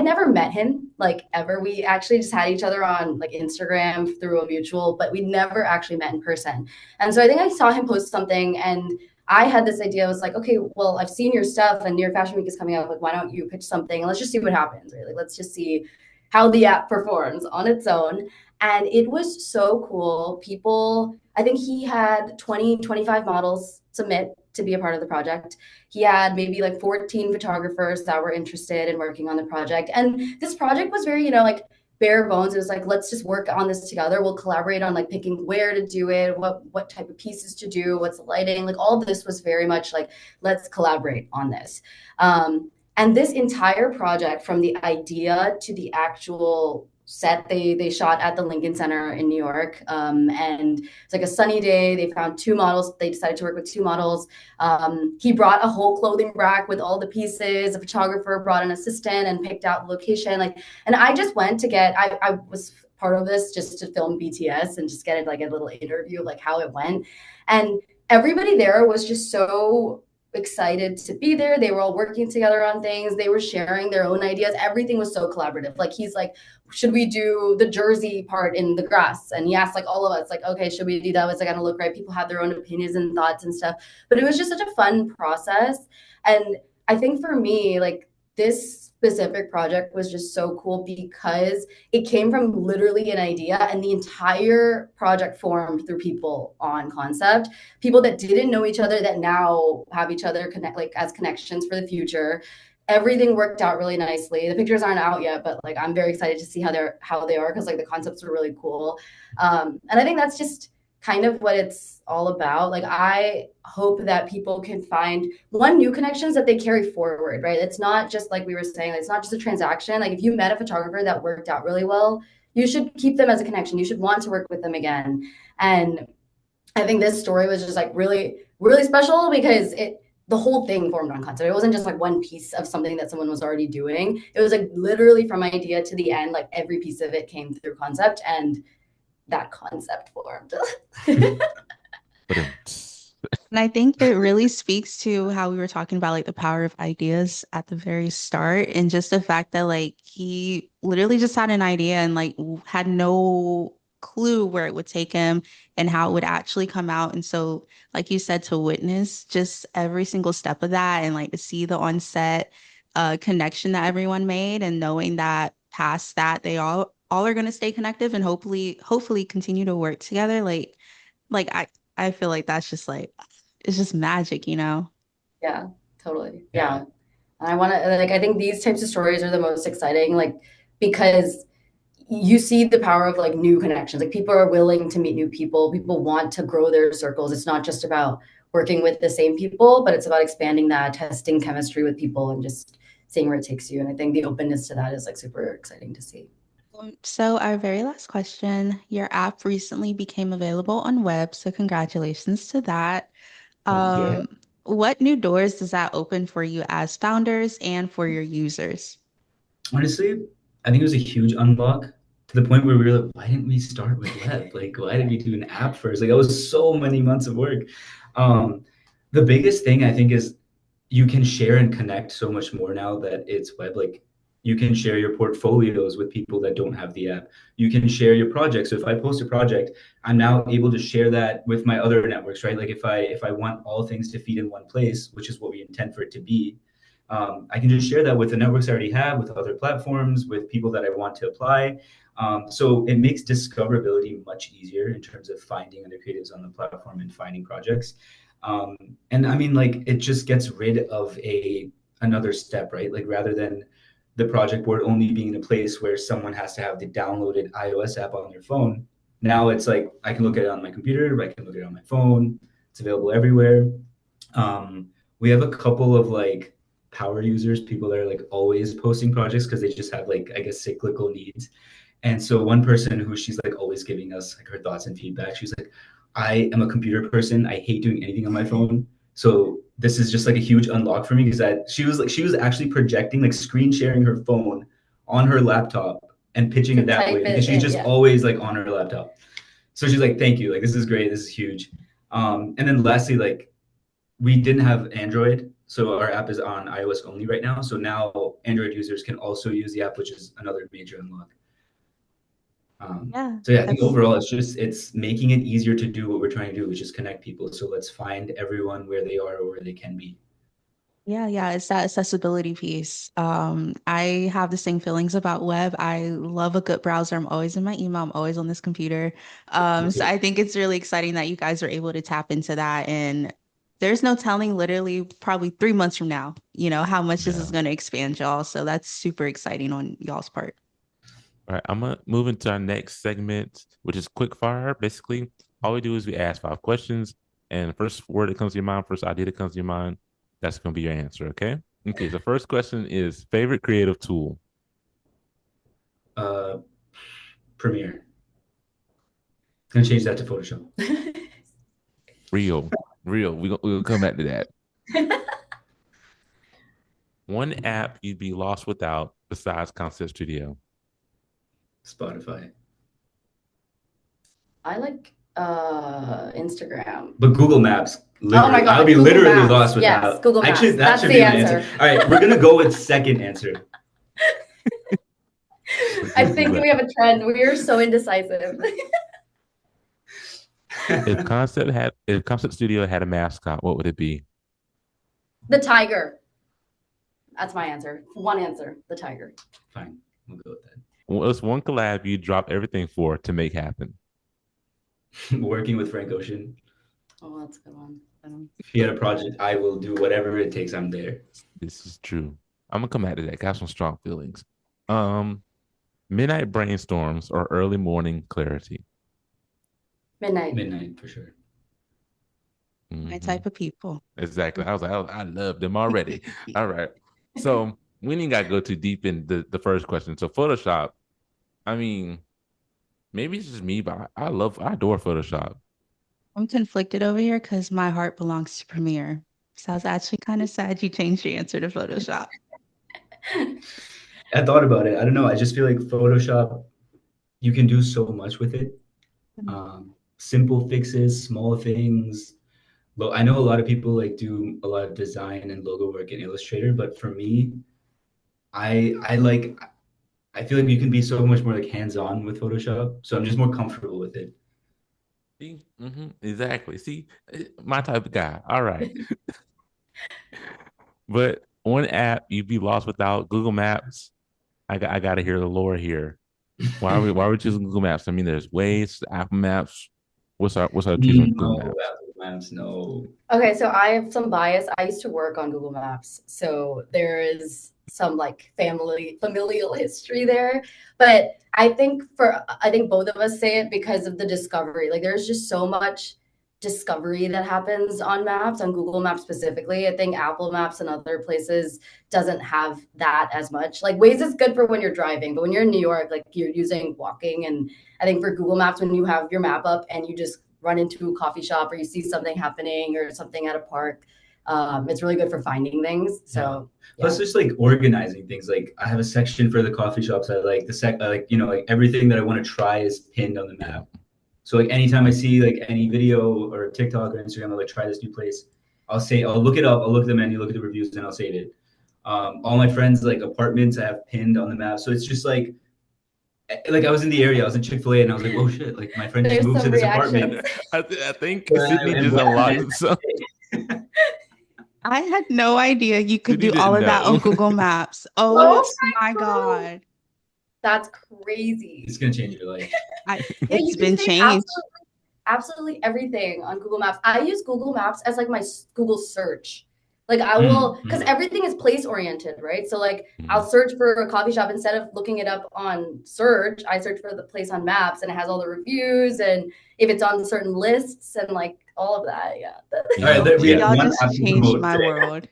Speaker 4: never met him like ever. We actually just had each other on like Instagram through a mutual, but we never actually met in person. And so I think I saw him post something and I had this idea. I was like, okay, well, I've seen your stuff and your Fashion Week is coming up. Like, why don't you pitch something? And let's just see what happens, right? Like, let's just see how the app performs on its own. And it was so cool. I think he had 20, 25 models submit to be a part of the project. He had maybe like 14 photographers that were interested in working on the project. And this project was very, like bare bones. It was like, let's just work on this together. We'll collaborate on like picking where to do it, what type of pieces to do, what's the lighting. Like all of this was very much like, let's collaborate on this. And this entire project, from the idea to the actual set, they shot at the Lincoln Center in New York. And it's like a sunny day. They found two models. They decided to work with two models. He brought a whole clothing rack with all the pieces. A photographer brought an assistant and picked out the location. And I just went to I was part of this just to film BTS and just get like a little interview of like how it went. And everybody there was just so excited to be there. They were all working together on things. They were sharing their own ideas. Everything was so collaborative. Like he's like, should we do the jersey part in the grass? And he asked like all of us, like, okay, should we do that? Was it gonna look right? People had their own opinions and thoughts and stuff. But it was just such a fun process. And I think for me, like this specific project was just so cool because it came from literally an idea and the entire project formed through people on concept, people that didn't know each other that now have each other connect like as connections for the future. Everything worked out really nicely. The pictures aren't out yet, but like I'm very excited to see how they are because like the concepts were really cool. And I think that's just kind of what it's all about. Like I hope that people can find one new connections that they carry forward, right? It's not just like we were saying, it's not just a transaction. Like if you met a photographer that worked out really well, you should keep them as a connection. You should want to work with them again. And I think this story was just like really, really special because the whole thing formed on concept. It wasn't just like one piece of something that someone was already doing. It was like literally from idea to the end, like every piece of it came through concept and that concept formed.
Speaker 1: But
Speaker 2: And I think it really speaks to how we were talking about like the power of ideas at the very start and just the fact that like he literally just had an idea and like had no clue where it would take him and how it would actually come out. And so, like you said, to witness just every single step of that and like to see the on-set connection that everyone made and knowing that past that they all are going to stay connected and hopefully continue to work together. Like I feel like that's just like it's just magic, you know?
Speaker 4: Yeah, totally.
Speaker 3: Yeah.
Speaker 4: Yeah. And I want to like I think these types of stories are the most exciting like because you see the power of like new connections. Like people are willing to meet new people. People want to grow their circles. It's not just about working with the same people, but it's about expanding that, testing chemistry with people and just seeing where it takes you. And I think the openness to that is like super exciting to see.
Speaker 2: So our very last question, your app recently became available on web, so congratulations to that.
Speaker 3: Thank you.
Speaker 2: What new doors does that open for you as founders and for your users?
Speaker 3: Honestly, I think it was a huge unlock to the point where we were like, why didn't we start with web? Like, why did we do an app first? Like, that was so many months of work. Um, the biggest thing I think is you can share and connect so much more now that it's web. Like, you can share your portfolios with people that don't have the app. You can share your projects. So if I post a project, I'm now able to share that with my other networks, right? Like if I want all things to feed in one place, which is what we intend for it to be, I can just share that with the networks I already have, with other platforms, with people that I want to apply. So it makes discoverability much easier in terms of finding other creatives on the platform and finding projects. Um, and I mean, like, it just gets rid of another step, right? Like, rather than the project board only being in a place where someone has to have the downloaded iOS app on their phone. Now it's like I can look at it on my computer, I can look at it on my phone. It's available everywhere. We have a couple of like power users, people that are like always posting projects because they just have like I guess cyclical needs. And so one person who she's like always giving us like her thoughts and feedback, she's like, I am a computer person. I hate doing anything on my phone. So this is just like a huge unlock for me because that she was actually projecting like screen sharing her phone on her laptop and pitching
Speaker 4: To
Speaker 3: it that
Speaker 4: type
Speaker 3: way because
Speaker 4: it
Speaker 3: she's
Speaker 4: in,
Speaker 3: just
Speaker 4: yeah.
Speaker 3: always like on her laptop. So she's like, thank you. Like this is great. This is huge. And then lastly, like we didn't have Android, so our app is on iOS only right now. So now Android users can also use the app, which is another major unlock.
Speaker 2: Yeah,
Speaker 3: So yeah, I think
Speaker 2: that's
Speaker 3: overall it's making it easier to do what we're trying to do, which is connect people. So let's find everyone where they are or where they can be.
Speaker 2: yeah, it's that accessibility piece. I have the same feelings about web. I love a good browser. I'm always in my email. I'm always on this computer.
Speaker 3: Me
Speaker 2: So
Speaker 3: too.
Speaker 2: I think it's really exciting that you guys are able to tap into that. And there's no telling literally probably 3 months from now, how much this is
Speaker 1: yeah.
Speaker 2: going to expand y'all. So that's super exciting on y'all's part.
Speaker 1: All right, I'm gonna move into our next segment, which is quick fire. Basically, all we do is we ask 5 questions, and the first word that comes to your mind, first idea that comes to your mind, that's gonna be your answer. Okay. Okay. So first question is favorite creative tool.
Speaker 3: Uh, Premiere. Gonna change that to Photoshop.
Speaker 1: Real, real. We'll come back to that. One app you'd be lost without besides Concept Studio.
Speaker 3: Spotify.
Speaker 4: I like Instagram.
Speaker 3: But Google Maps
Speaker 4: Oh my
Speaker 3: Literally, I'll
Speaker 4: God,
Speaker 3: be
Speaker 4: Google
Speaker 3: literally
Speaker 4: Maps.
Speaker 3: lost
Speaker 4: Yes,
Speaker 3: without.
Speaker 4: Google
Speaker 3: Actually,
Speaker 4: Maps.
Speaker 3: that
Speaker 4: That's
Speaker 3: should
Speaker 4: the
Speaker 3: be my answer.
Speaker 4: answer.
Speaker 3: All right, we're gonna go with second answer.
Speaker 4: I
Speaker 1: Google
Speaker 4: think
Speaker 1: Maps.
Speaker 4: we have a trend. We are so indecisive.
Speaker 1: If Concept Studio had a mascot, what would it be?
Speaker 4: The tiger. That's my answer. One answer. The tiger.
Speaker 3: Fine, we'll go with that.
Speaker 1: What's one collab you drop everything for to make happen?
Speaker 3: Working with Frank Ocean.
Speaker 4: Oh, that's a good one.
Speaker 3: If he had a project, I will do whatever it takes. I'm there.
Speaker 1: This is true. I'm gonna come back to that. Got some strong feelings. Um, Midnight brainstorms or early morning clarity.
Speaker 4: Midnight.
Speaker 3: Midnight for sure.
Speaker 2: My
Speaker 1: Mhm.
Speaker 2: type of people.
Speaker 1: Exactly. I was like, I love them already. All right. So we didn't got to go too deep in the first question. So Photoshop, I mean, maybe it's just me, but I adore Photoshop.
Speaker 2: I'm conflicted over here because my heart belongs to Premiere. So I was actually kind of sad you changed your answer to Photoshop.
Speaker 3: I thought about it. I don't know. I just feel like Photoshop, you can do so much with it. Simple fixes, small things. I know a lot of people like do a lot of design and logo work in Illustrator, but for me, I feel like you can be so much more like hands-on with Photoshop. So I'm just more comfortable with it.
Speaker 1: See? Exactly. See, my type of guy. All right. But one app you'd be lost without Google Maps. I got to hear the lore here. Why are we choosing Google Maps? I mean, there's Waze, Apple Maps. What's our choosing with Google
Speaker 3: No,
Speaker 1: Maps?
Speaker 3: Apple Maps, no.
Speaker 4: Okay, so I have some bias. I used to work on Google Maps, so there is some like familial history there. But I think both of us say it because of the discovery. Like there's just so much discovery that happens on maps, on Google Maps specifically. I think Apple Maps and other places doesn't have that as much. Like Waze is good for when you're driving, but when you're in New York, like you're using walking. And I think for Google Maps, when you have your map up and you just run into a coffee shop or you see something happening or something at a park, it's really good for finding things. So
Speaker 3: Plus, just like organizing things. Like I have a section for the coffee shops. I like I like like everything that I want to try is pinned on the map. So like anytime I see like any video or TikTok or Instagram, I'll like try this new place. I'll look it up. I'll look at the menu, look at the reviews, and I'll save it. All my friends like apartments I have pinned on the map. So it's just like I was in the area. I was in Chick-fil-A, and I was like, oh shit! Like my friend just
Speaker 4: there's
Speaker 3: moved to
Speaker 4: some
Speaker 3: this
Speaker 4: reactions.
Speaker 3: apartment.
Speaker 1: I think
Speaker 3: And
Speaker 1: Sydney
Speaker 3: and
Speaker 1: just
Speaker 3: what
Speaker 1: unlocked some.
Speaker 2: I had no idea you could
Speaker 1: Sydney
Speaker 2: do all
Speaker 1: didn't
Speaker 2: of that on
Speaker 1: know.
Speaker 2: Google Maps.
Speaker 4: Oh
Speaker 2: Oh my
Speaker 4: my God.
Speaker 2: God.
Speaker 4: That's crazy.
Speaker 3: It's gonna change your life.
Speaker 4: Yeah,
Speaker 2: It's
Speaker 4: you can
Speaker 2: been
Speaker 4: save
Speaker 2: changed.
Speaker 4: absolutely everything on Google Maps. I use Google Maps as like my Google search. Like I will, because everything is place oriented, right? So like I'll search for a coffee shop instead of looking it up on search. I search for the place on Maps, and it has all the reviews and if it's on certain lists and like all of that. Yeah.
Speaker 3: All right, we have
Speaker 2: Y'all
Speaker 3: one
Speaker 2: just
Speaker 3: app to
Speaker 2: changed
Speaker 3: promote
Speaker 2: my
Speaker 3: today.
Speaker 2: world.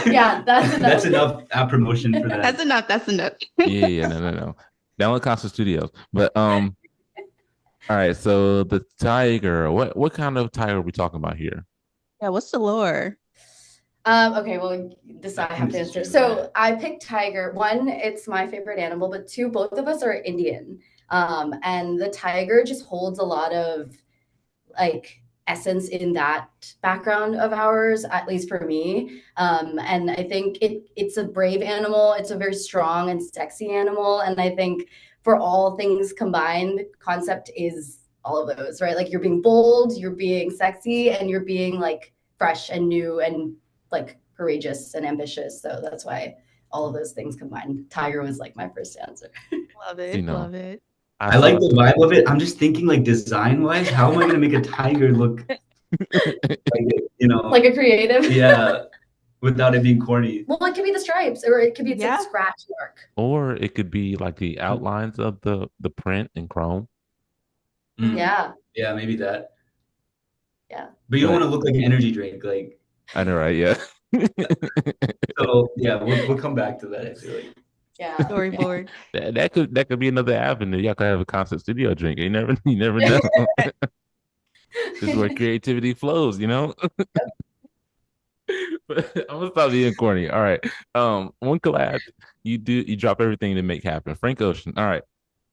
Speaker 4: Yeah, that's enough.
Speaker 3: That's enough app promotion for that.
Speaker 2: That's enough. That's enough.
Speaker 1: No. Download Concept Studios. But all right. So the tiger. What kind of tiger are we talking about here?
Speaker 2: Yeah, what's the lore?
Speaker 4: Okay, well, this I have to answer. So I picked tiger. One, it's my favorite animal, but two, both of us are Indian. And the tiger just holds a lot of like essence in that background of ours, at least for me. And I think it's a brave animal. It's a very strong and sexy animal. And I think for all things combined, concept is all of those, right? Like you're being bold, you're being sexy, and you're being like fresh and new and like courageous and ambitious. So that's why all of those things combined. Tiger was like my first answer.
Speaker 2: Love it. Love it.
Speaker 3: I like the vibe of it. I'm just thinking like design wise, how am I gonna make a tiger look
Speaker 4: like a creative?
Speaker 3: Yeah, without it being corny.
Speaker 4: Well, it could be the stripes, or it could be a scratch mark.
Speaker 1: Or it could be like the outlines of the print in Chrome.
Speaker 4: Yeah.
Speaker 3: Yeah, maybe that.
Speaker 4: Yeah.
Speaker 3: But you don't want to look like an energy drink, like.
Speaker 1: I know, right? Yeah.
Speaker 3: So yeah, we'll come back to that. I feel like.
Speaker 4: Yeah.
Speaker 2: Storyboard.
Speaker 1: that could be another avenue. Y'all could have a Concept Studio drink. You never know. This is where creativity flows, you know. But I'm gonna stop being corny. All right. One collab you drop everything to make happen. Frank Ocean. All right.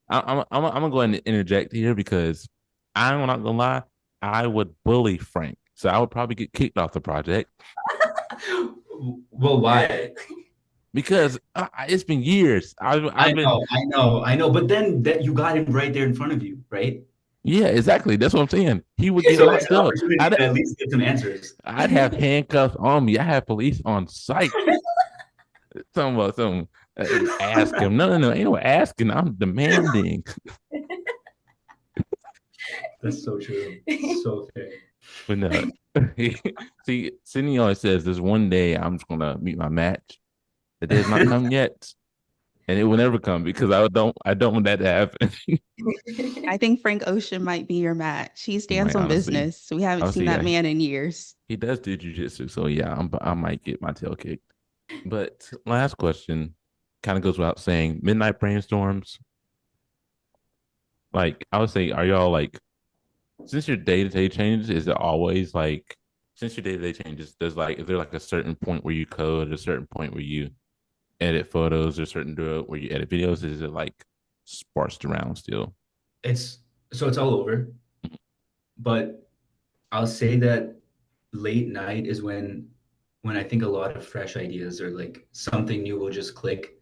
Speaker 1: I'm gonna go ahead and interject here because I'm not gonna lie. I would bully Frank So I would probably get kicked off the project
Speaker 3: Well, why?
Speaker 1: because it's been years. I've been
Speaker 3: I know. But then that you got him right there in front of you, right?
Speaker 1: yeah, exactly. That's what I'm saying. He would get
Speaker 3: So it's
Speaker 1: locked
Speaker 3: an
Speaker 1: up.
Speaker 3: opportunity to at least get some answers.
Speaker 1: I'd have handcuffs on me. I have police on site. Some ask him. No. Ain't no asking. I'm demanding.
Speaker 3: That's so true. So fair.
Speaker 1: But no. See, Sydney always says there's one day I'm just gonna meet my match. The day has not come yet. And it will never come because I don't want that to happen.
Speaker 2: I think Frank Ocean might be your match. He
Speaker 1: He
Speaker 2: stands
Speaker 1: might
Speaker 2: on
Speaker 1: honestly.
Speaker 2: business. We haven't seen
Speaker 1: Honestly,
Speaker 2: that
Speaker 1: yeah.
Speaker 2: man in years.
Speaker 1: He does do jujitsu, so yeah, I might get my tail kicked. But last question kind of goes without saying. Midnight brainstorms. Like I would say, are y'all like since your day to day changes? Is it always like since your day to day changes? Is there like a certain point where you code, a certain point where you edit photos, or a certain where you edit videos? Is it like sparsed around still?
Speaker 3: It's all over, but I'll say that late night is when I think a lot of fresh ideas or like something new will just click.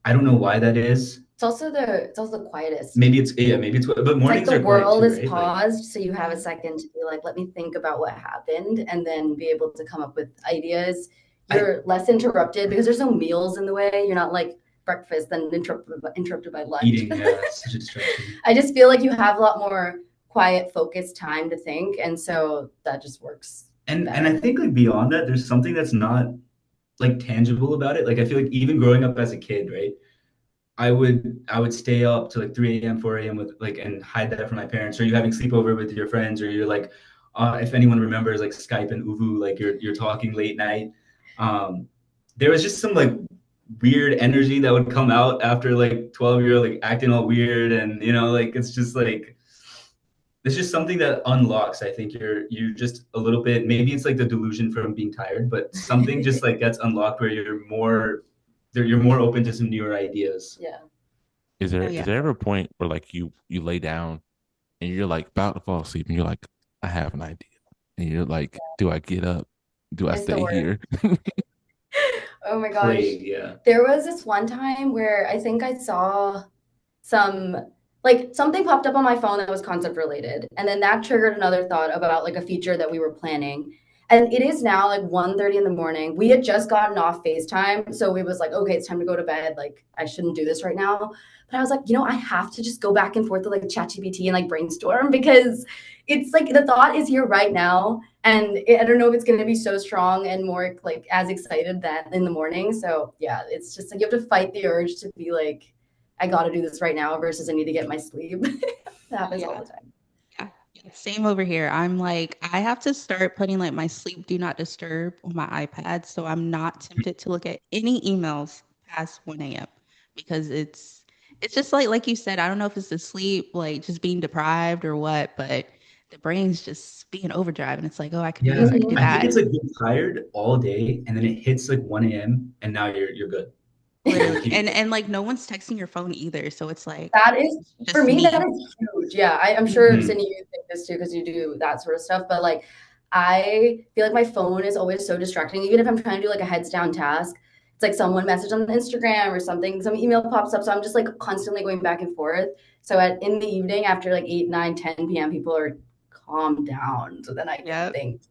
Speaker 3: I don't know why that is.
Speaker 4: It's also the quietest.
Speaker 3: Maybe it's but
Speaker 4: It's like
Speaker 3: mornings
Speaker 4: the
Speaker 3: are quiet
Speaker 4: world
Speaker 3: too,
Speaker 4: is
Speaker 3: right? Like
Speaker 4: paused, so you have a second to be like, let me think about what happened, and then be able to come up with ideas. You're less interrupted because there's no meals in the way. You're not like breakfast, then interrupted by lunch.
Speaker 3: eating, such a distraction.
Speaker 4: I just feel like you have a lot more quiet, focused time to think, and so that just works.
Speaker 3: And
Speaker 4: better.
Speaker 3: I think like beyond that, there's something that's not like tangible about it. Like I feel like even growing up as a kid, right? I would stay up to like 3 a.m., 4 a.m. with like and hide that from my parents. Or you having sleepover with your friends, or you're like, if anyone remembers like Skype and Uvu, like you're talking late night. There was just some like weird energy that would come out after like 12 you're like acting all weird, and like it's just something that unlocks. I think you're just a little bit, maybe it's like the delusion from being tired, but something just like gets unlocked where you're more open to some newer ideas.
Speaker 4: Yeah.
Speaker 1: Is
Speaker 2: Oh
Speaker 1: there is
Speaker 2: yeah.
Speaker 1: there ever a point where like you lay down and you're like about to fall asleep and you're like, I have an idea. And you're like, do I get up? Do I
Speaker 4: It's the
Speaker 1: stay
Speaker 4: worst.
Speaker 1: here?
Speaker 4: Oh my gosh.
Speaker 3: Plague, yeah.
Speaker 4: There was this one time where I think I saw something popped up on my phone that was concept related. And then that triggered another thought about like a feature that we were planning. And it is now like 1:30 in the morning. We had just gotten off FaceTime. So it was like, okay, it's time to go to bed. Like I shouldn't do this right now. But I was like, I have to just go back and forth with like ChatGPT and like brainstorm because it's like the thought is here right now. And I don't know if it's going to be so strong and more like as excited that in the morning. So yeah, it's just like you have to fight the urge to be like, I got to do this right now versus I need to get my sleep. That happens all the time.
Speaker 2: Yeah. Same over here. I'm like, I have to start putting like my sleep do not disturb on my iPad so I'm not tempted to look at any emails past 1 a.m. because it's just like you said, I don't know if it's the sleep, like just being deprived or what, but the brain's just being overdrive and it's like, oh, I could do
Speaker 3: Yeah,
Speaker 2: this, I could do
Speaker 3: I think
Speaker 2: that.
Speaker 3: it's like you're tired all day, and then it hits like 1 a.m. and now you're good.
Speaker 2: Literally. And like no one's texting your phone either. So it's like
Speaker 4: That is,
Speaker 2: just
Speaker 4: for me,
Speaker 2: me.
Speaker 4: that is huge. Yeah, I'm sure,
Speaker 3: Mhm.
Speaker 4: Cindy, you think this too because you do that sort of stuff. But like, I feel like my phone is always so distracting. Even if I'm trying to do like a heads down task, it's like someone messaged on Instagram or something, some email pops up. So I'm just like constantly going back and forth. So in the evening after like 8, 9, 10 p.m., people are calm down. So then I can think.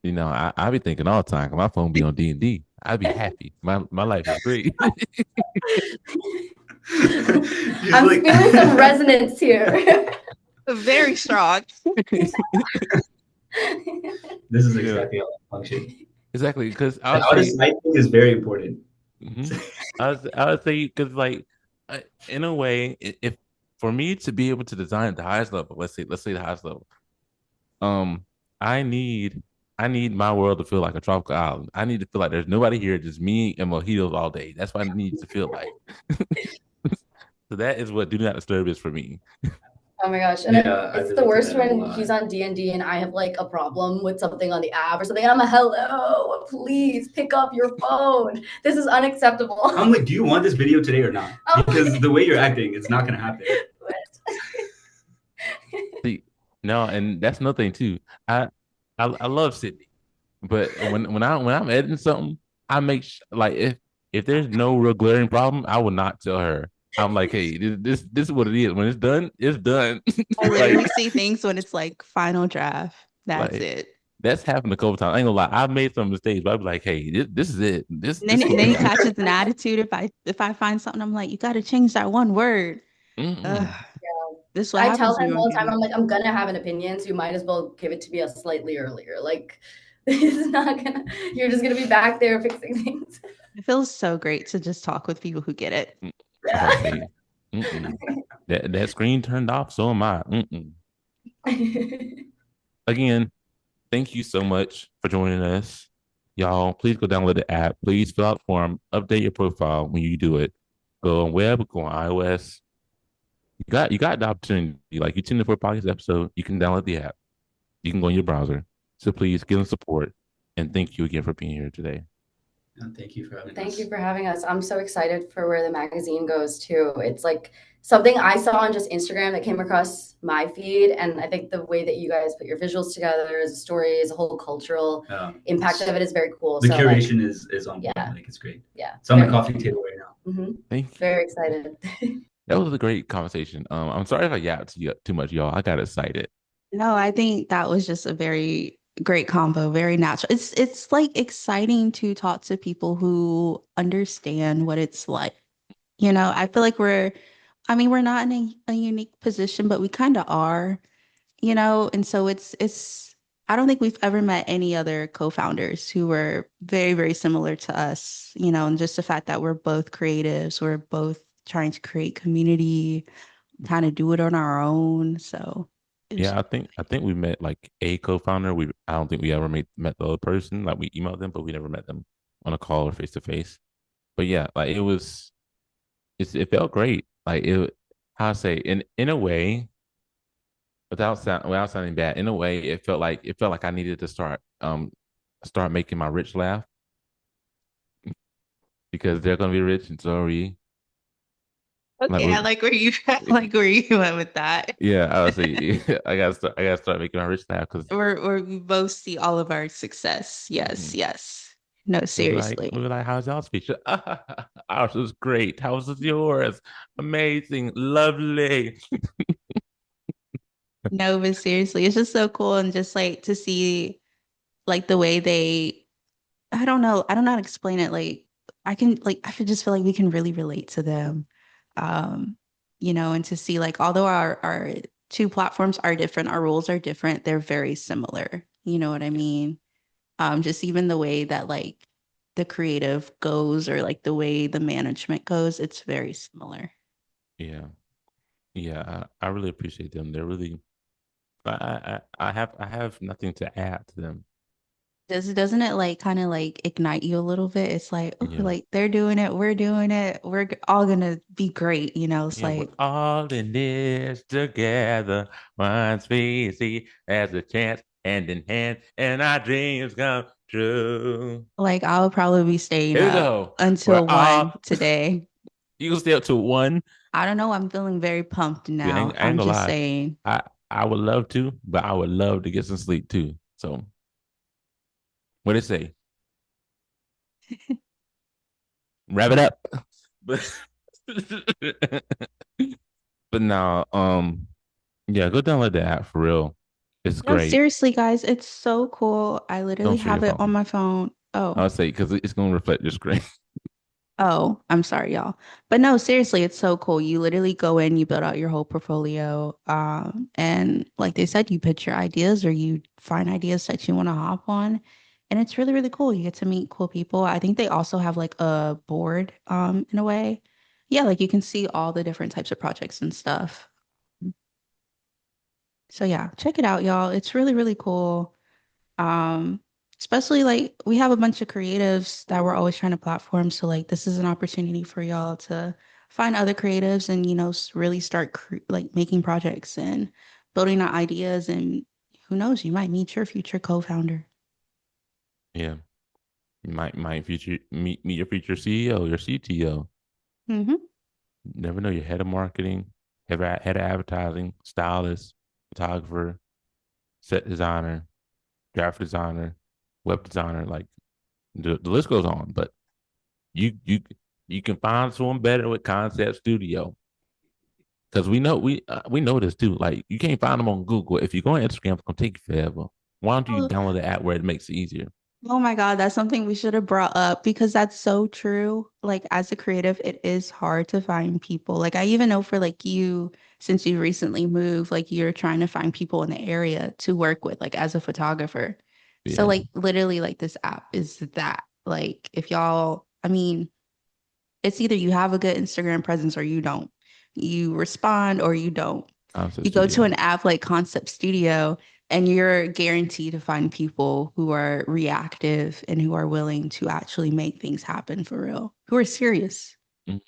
Speaker 1: I be thinking all the time. 'Cause my phone be on D&D. I'd be happy. My life is great.
Speaker 4: I'm feeling some resonance here.
Speaker 2: Very strong.
Speaker 3: This is exactly how I function.
Speaker 1: Exactly, because
Speaker 3: The out of sight thing is very important.
Speaker 1: I would say because like in a way, if for me to be able to design at the highest level, let's say the highest level, um, I need my world to feel like a tropical island. I need to feel like there's nobody here, just me and mojitos all day. That's what I need to feel like. So that is what do not disturb is for me.
Speaker 4: Oh my gosh. And it's the
Speaker 3: relate to
Speaker 4: worst
Speaker 3: that a
Speaker 4: when
Speaker 3: lot.
Speaker 4: he's on D&D and I have like a problem with something on the app or something. And I'm like, hello, please pick up your phone. This is unacceptable.
Speaker 3: I'm like, do you want this video today or not?
Speaker 4: Oh
Speaker 3: Because the way you're acting, it's not going to happen.
Speaker 1: See, No, and that's another thing too. I I love Sydney, but when I'm editing something, I make like if there's no real glaring problem, I will not tell her. I'm like, hey, this is what it is. When it's done, it's done.
Speaker 2: I literally
Speaker 1: like
Speaker 2: see things when it's like final draft. That's
Speaker 1: like
Speaker 2: it.
Speaker 1: that's happened a couple times. I ain't gonna lie, I've made some mistakes, but I'd be like, hey, this is it. This is
Speaker 2: And
Speaker 1: what
Speaker 2: then
Speaker 1: we
Speaker 2: he
Speaker 1: got.
Speaker 2: catches an attitude. If I find something, I'm like, you got to change that one word. Ugh,
Speaker 1: Mm-mm.
Speaker 2: this is what
Speaker 4: I tell
Speaker 2: happens when
Speaker 4: him
Speaker 2: you don't
Speaker 4: all the
Speaker 2: get
Speaker 4: time,
Speaker 2: it.
Speaker 4: I'm like, I'm gonna have an opinion, so you might as well give it to me a slightly earlier. Like, it's not gonna, you're just gonna be back there fixing things.
Speaker 2: It feels so great to just talk with people who get it.
Speaker 1: Mm. I about to
Speaker 4: Yeah.
Speaker 1: say, mm-mm. That screen turned off, so am I. Mm-mm. Again, thank you so much for joining us. Y'all, please go download the app. Please fill out the form, update your profile when you do it. Go on web, go on iOS. You got the opportunity. Like you tune in for a podcast episode, you can download the app. You can go in your browser. So please give them support. And thank you again for being here today.
Speaker 3: Thank you for having
Speaker 4: Thank
Speaker 3: us.
Speaker 4: you for having us. I'm so excited for where the magazine goes too. It's like something I saw on just Instagram that came across my feed. And I think the way that you guys put your visuals together as a story, as a whole cultural impact of it is very cool.
Speaker 3: The
Speaker 4: So like,
Speaker 3: curation is on point.
Speaker 4: yeah,
Speaker 3: Like it's great.
Speaker 4: yeah.
Speaker 3: It's on my coffee table right now.
Speaker 1: Thank you.
Speaker 4: Very excited.
Speaker 1: That was a great conversation. I'm sorry if I yapped too much, y'all. I got excited.
Speaker 2: No, I think that was just a very great combo, very natural. It's like exciting to talk to people who understand what it's like. I feel like I mean, we're not in a unique position, but we kind of are, and so it's I don't think we've ever met any other co-founders who were very, very similar to us, and just the fact that we're both creatives, we're both trying to create community, kind of do it on our own. So it was
Speaker 1: Yeah, I think we met like a co-founder. I don't think we ever met the other person. Like we emailed them, but we never met them on a call or face to face. But yeah, like it felt great. Like it, how I say, in a way, without sounding bad, in a way, it felt like I needed to start making my rich laugh because they're gonna be rich and so are we. Like
Speaker 2: okay.
Speaker 1: we,
Speaker 2: I like where you I like where you went with that.
Speaker 1: yeah, I would say I gotta start making my rich laugh because
Speaker 2: Where we both see all of our success. Yes, yes. No,
Speaker 1: we
Speaker 2: seriously.
Speaker 1: were like, how's y'all's speech? Ours was great. How was yours? Amazing, lovely.
Speaker 2: No, but seriously, it's just so cool and just like to see like the way I don't know how to explain it. I could just feel like we can really relate to them. Um, and to see like although our two platforms are different, our rules are different, they're very similar. You know what I mean? Just even the way that like the creative goes or like the way the management goes, it's very similar.
Speaker 1: Yeah, yeah. I really appreciate them. They're really. I have nothing to add to them.
Speaker 2: Doesn't it like kind of like ignite you a little bit? It's like, oh,
Speaker 1: Yeah.
Speaker 2: like they're doing it, we're doing it, all gonna be great, It's
Speaker 1: Yeah, we're
Speaker 2: like,
Speaker 1: all in this together. Once we see there's a chance, hand in hand, and our dreams come true.
Speaker 2: I'll probably be staying
Speaker 1: Here we
Speaker 2: up
Speaker 1: go. We're
Speaker 2: until
Speaker 1: all
Speaker 2: 1 today.
Speaker 1: you can stay up to one.
Speaker 2: I don't know, I'm feeling very pumped
Speaker 1: See,
Speaker 2: now.
Speaker 1: I ain't
Speaker 2: I'm
Speaker 1: gonna
Speaker 2: just
Speaker 1: lie.
Speaker 2: saying.
Speaker 1: I would love to, but I would love to get some sleep too. So what it say? Wrap it up. But but now, yeah, go download the app for real. It's
Speaker 2: No,
Speaker 1: great.
Speaker 2: seriously, guys, it's so cool. I literally
Speaker 1: Don't show your
Speaker 2: have it on
Speaker 1: phone.
Speaker 2: my phone.
Speaker 1: I'll say because it's gonna reflect your screen.
Speaker 2: Oh, I'm sorry, y'all. But no, seriously, it's so cool. You literally go in, you build out your whole portfolio. And like they said, you pitch your ideas or you find ideas that you want to hop on. And it's really, really cool. You get to meet cool people. I think they also have like a board, in a way. Yeah, like you can see all the different types of projects and stuff. So yeah, check it out, y'all. It's really, really cool. Um, Especially like we have a bunch of creatives that we're always trying to platform. So like this is an opportunity for y'all to find other creatives and really start like making projects and building out ideas and who knows, you might meet your future co-founder.
Speaker 1: Yeah, you might future meet your future CEO, your CTO.
Speaker 2: Hmm.
Speaker 1: Never know your head of marketing, head of advertising, stylist, photographer. set designer, graphic designer, web designer. Like the list goes on. But you can find someone better with Concept Studio. Because we know this too. Like you can't find them on Google. If you go on Instagram, it's gonna take you forever. Why don't you
Speaker 2: Oh,
Speaker 1: download the app where it makes it easier?
Speaker 2: oh my God, that's something we should have brought up because that's so true. Like as a creative, it is hard to find people. Like I even know for like you, since you recently moved, like you're trying to find people in the area to work with, like as a photographer. So
Speaker 1: Yeah,
Speaker 2: like literally like this app is that. Like if y'all, I mean, it's either you have a good Instagram presence or you don't. You respond or you don't.
Speaker 1: Concept
Speaker 2: You go to
Speaker 1: Studio.
Speaker 2: an app like Concept Studio and you're guaranteed to find people who are reactive and who are willing to actually make things happen for real, who are serious.
Speaker 1: Mm.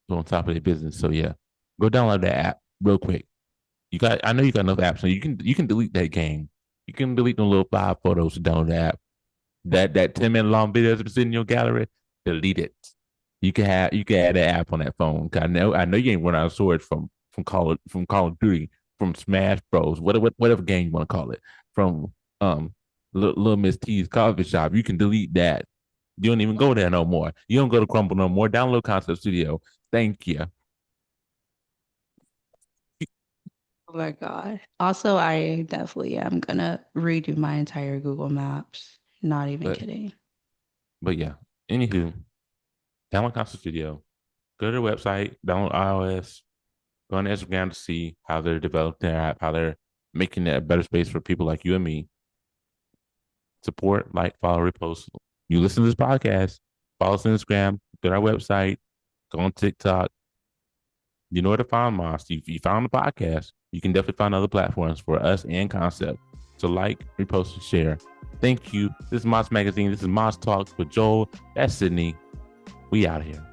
Speaker 1: So on top of the business. So yeah, go download that app real quick. I know you got enough apps, so you can delete that game. You can delete the little 5 photos to download the app. That 10 minute long video that's sitting in your gallery, delete it. You can add that app on that phone. 'Cause I know you ain't run out of swords from Call of Duty, from Smash Bros, whatever game you want to call it, from Little Miss T's coffee shop. You can delete that. You don't even go there no more. You don't go to Crumble no more. Download Concept Studio. Thank you.
Speaker 2: Oh my God. Also, I definitely am gonna redo my entire Google Maps. Not even
Speaker 1: But
Speaker 2: kidding.
Speaker 1: but yeah. Anywho, download Concept Studio. Go to their website. Download iOS. Go on Instagram to see how they're developing their app, how they're making it a better space for people like you and me. Support, like, follow, repost. You listen to this podcast, follow us on Instagram, go to our website, go on TikTok. You know where to find Moss. If you found the podcast, you can definitely find other platforms for us and Concept. So like, repost, and share. Thank you. This is Moss Magazine. This is Moss Talks with Joel. That's Sydney. We out here.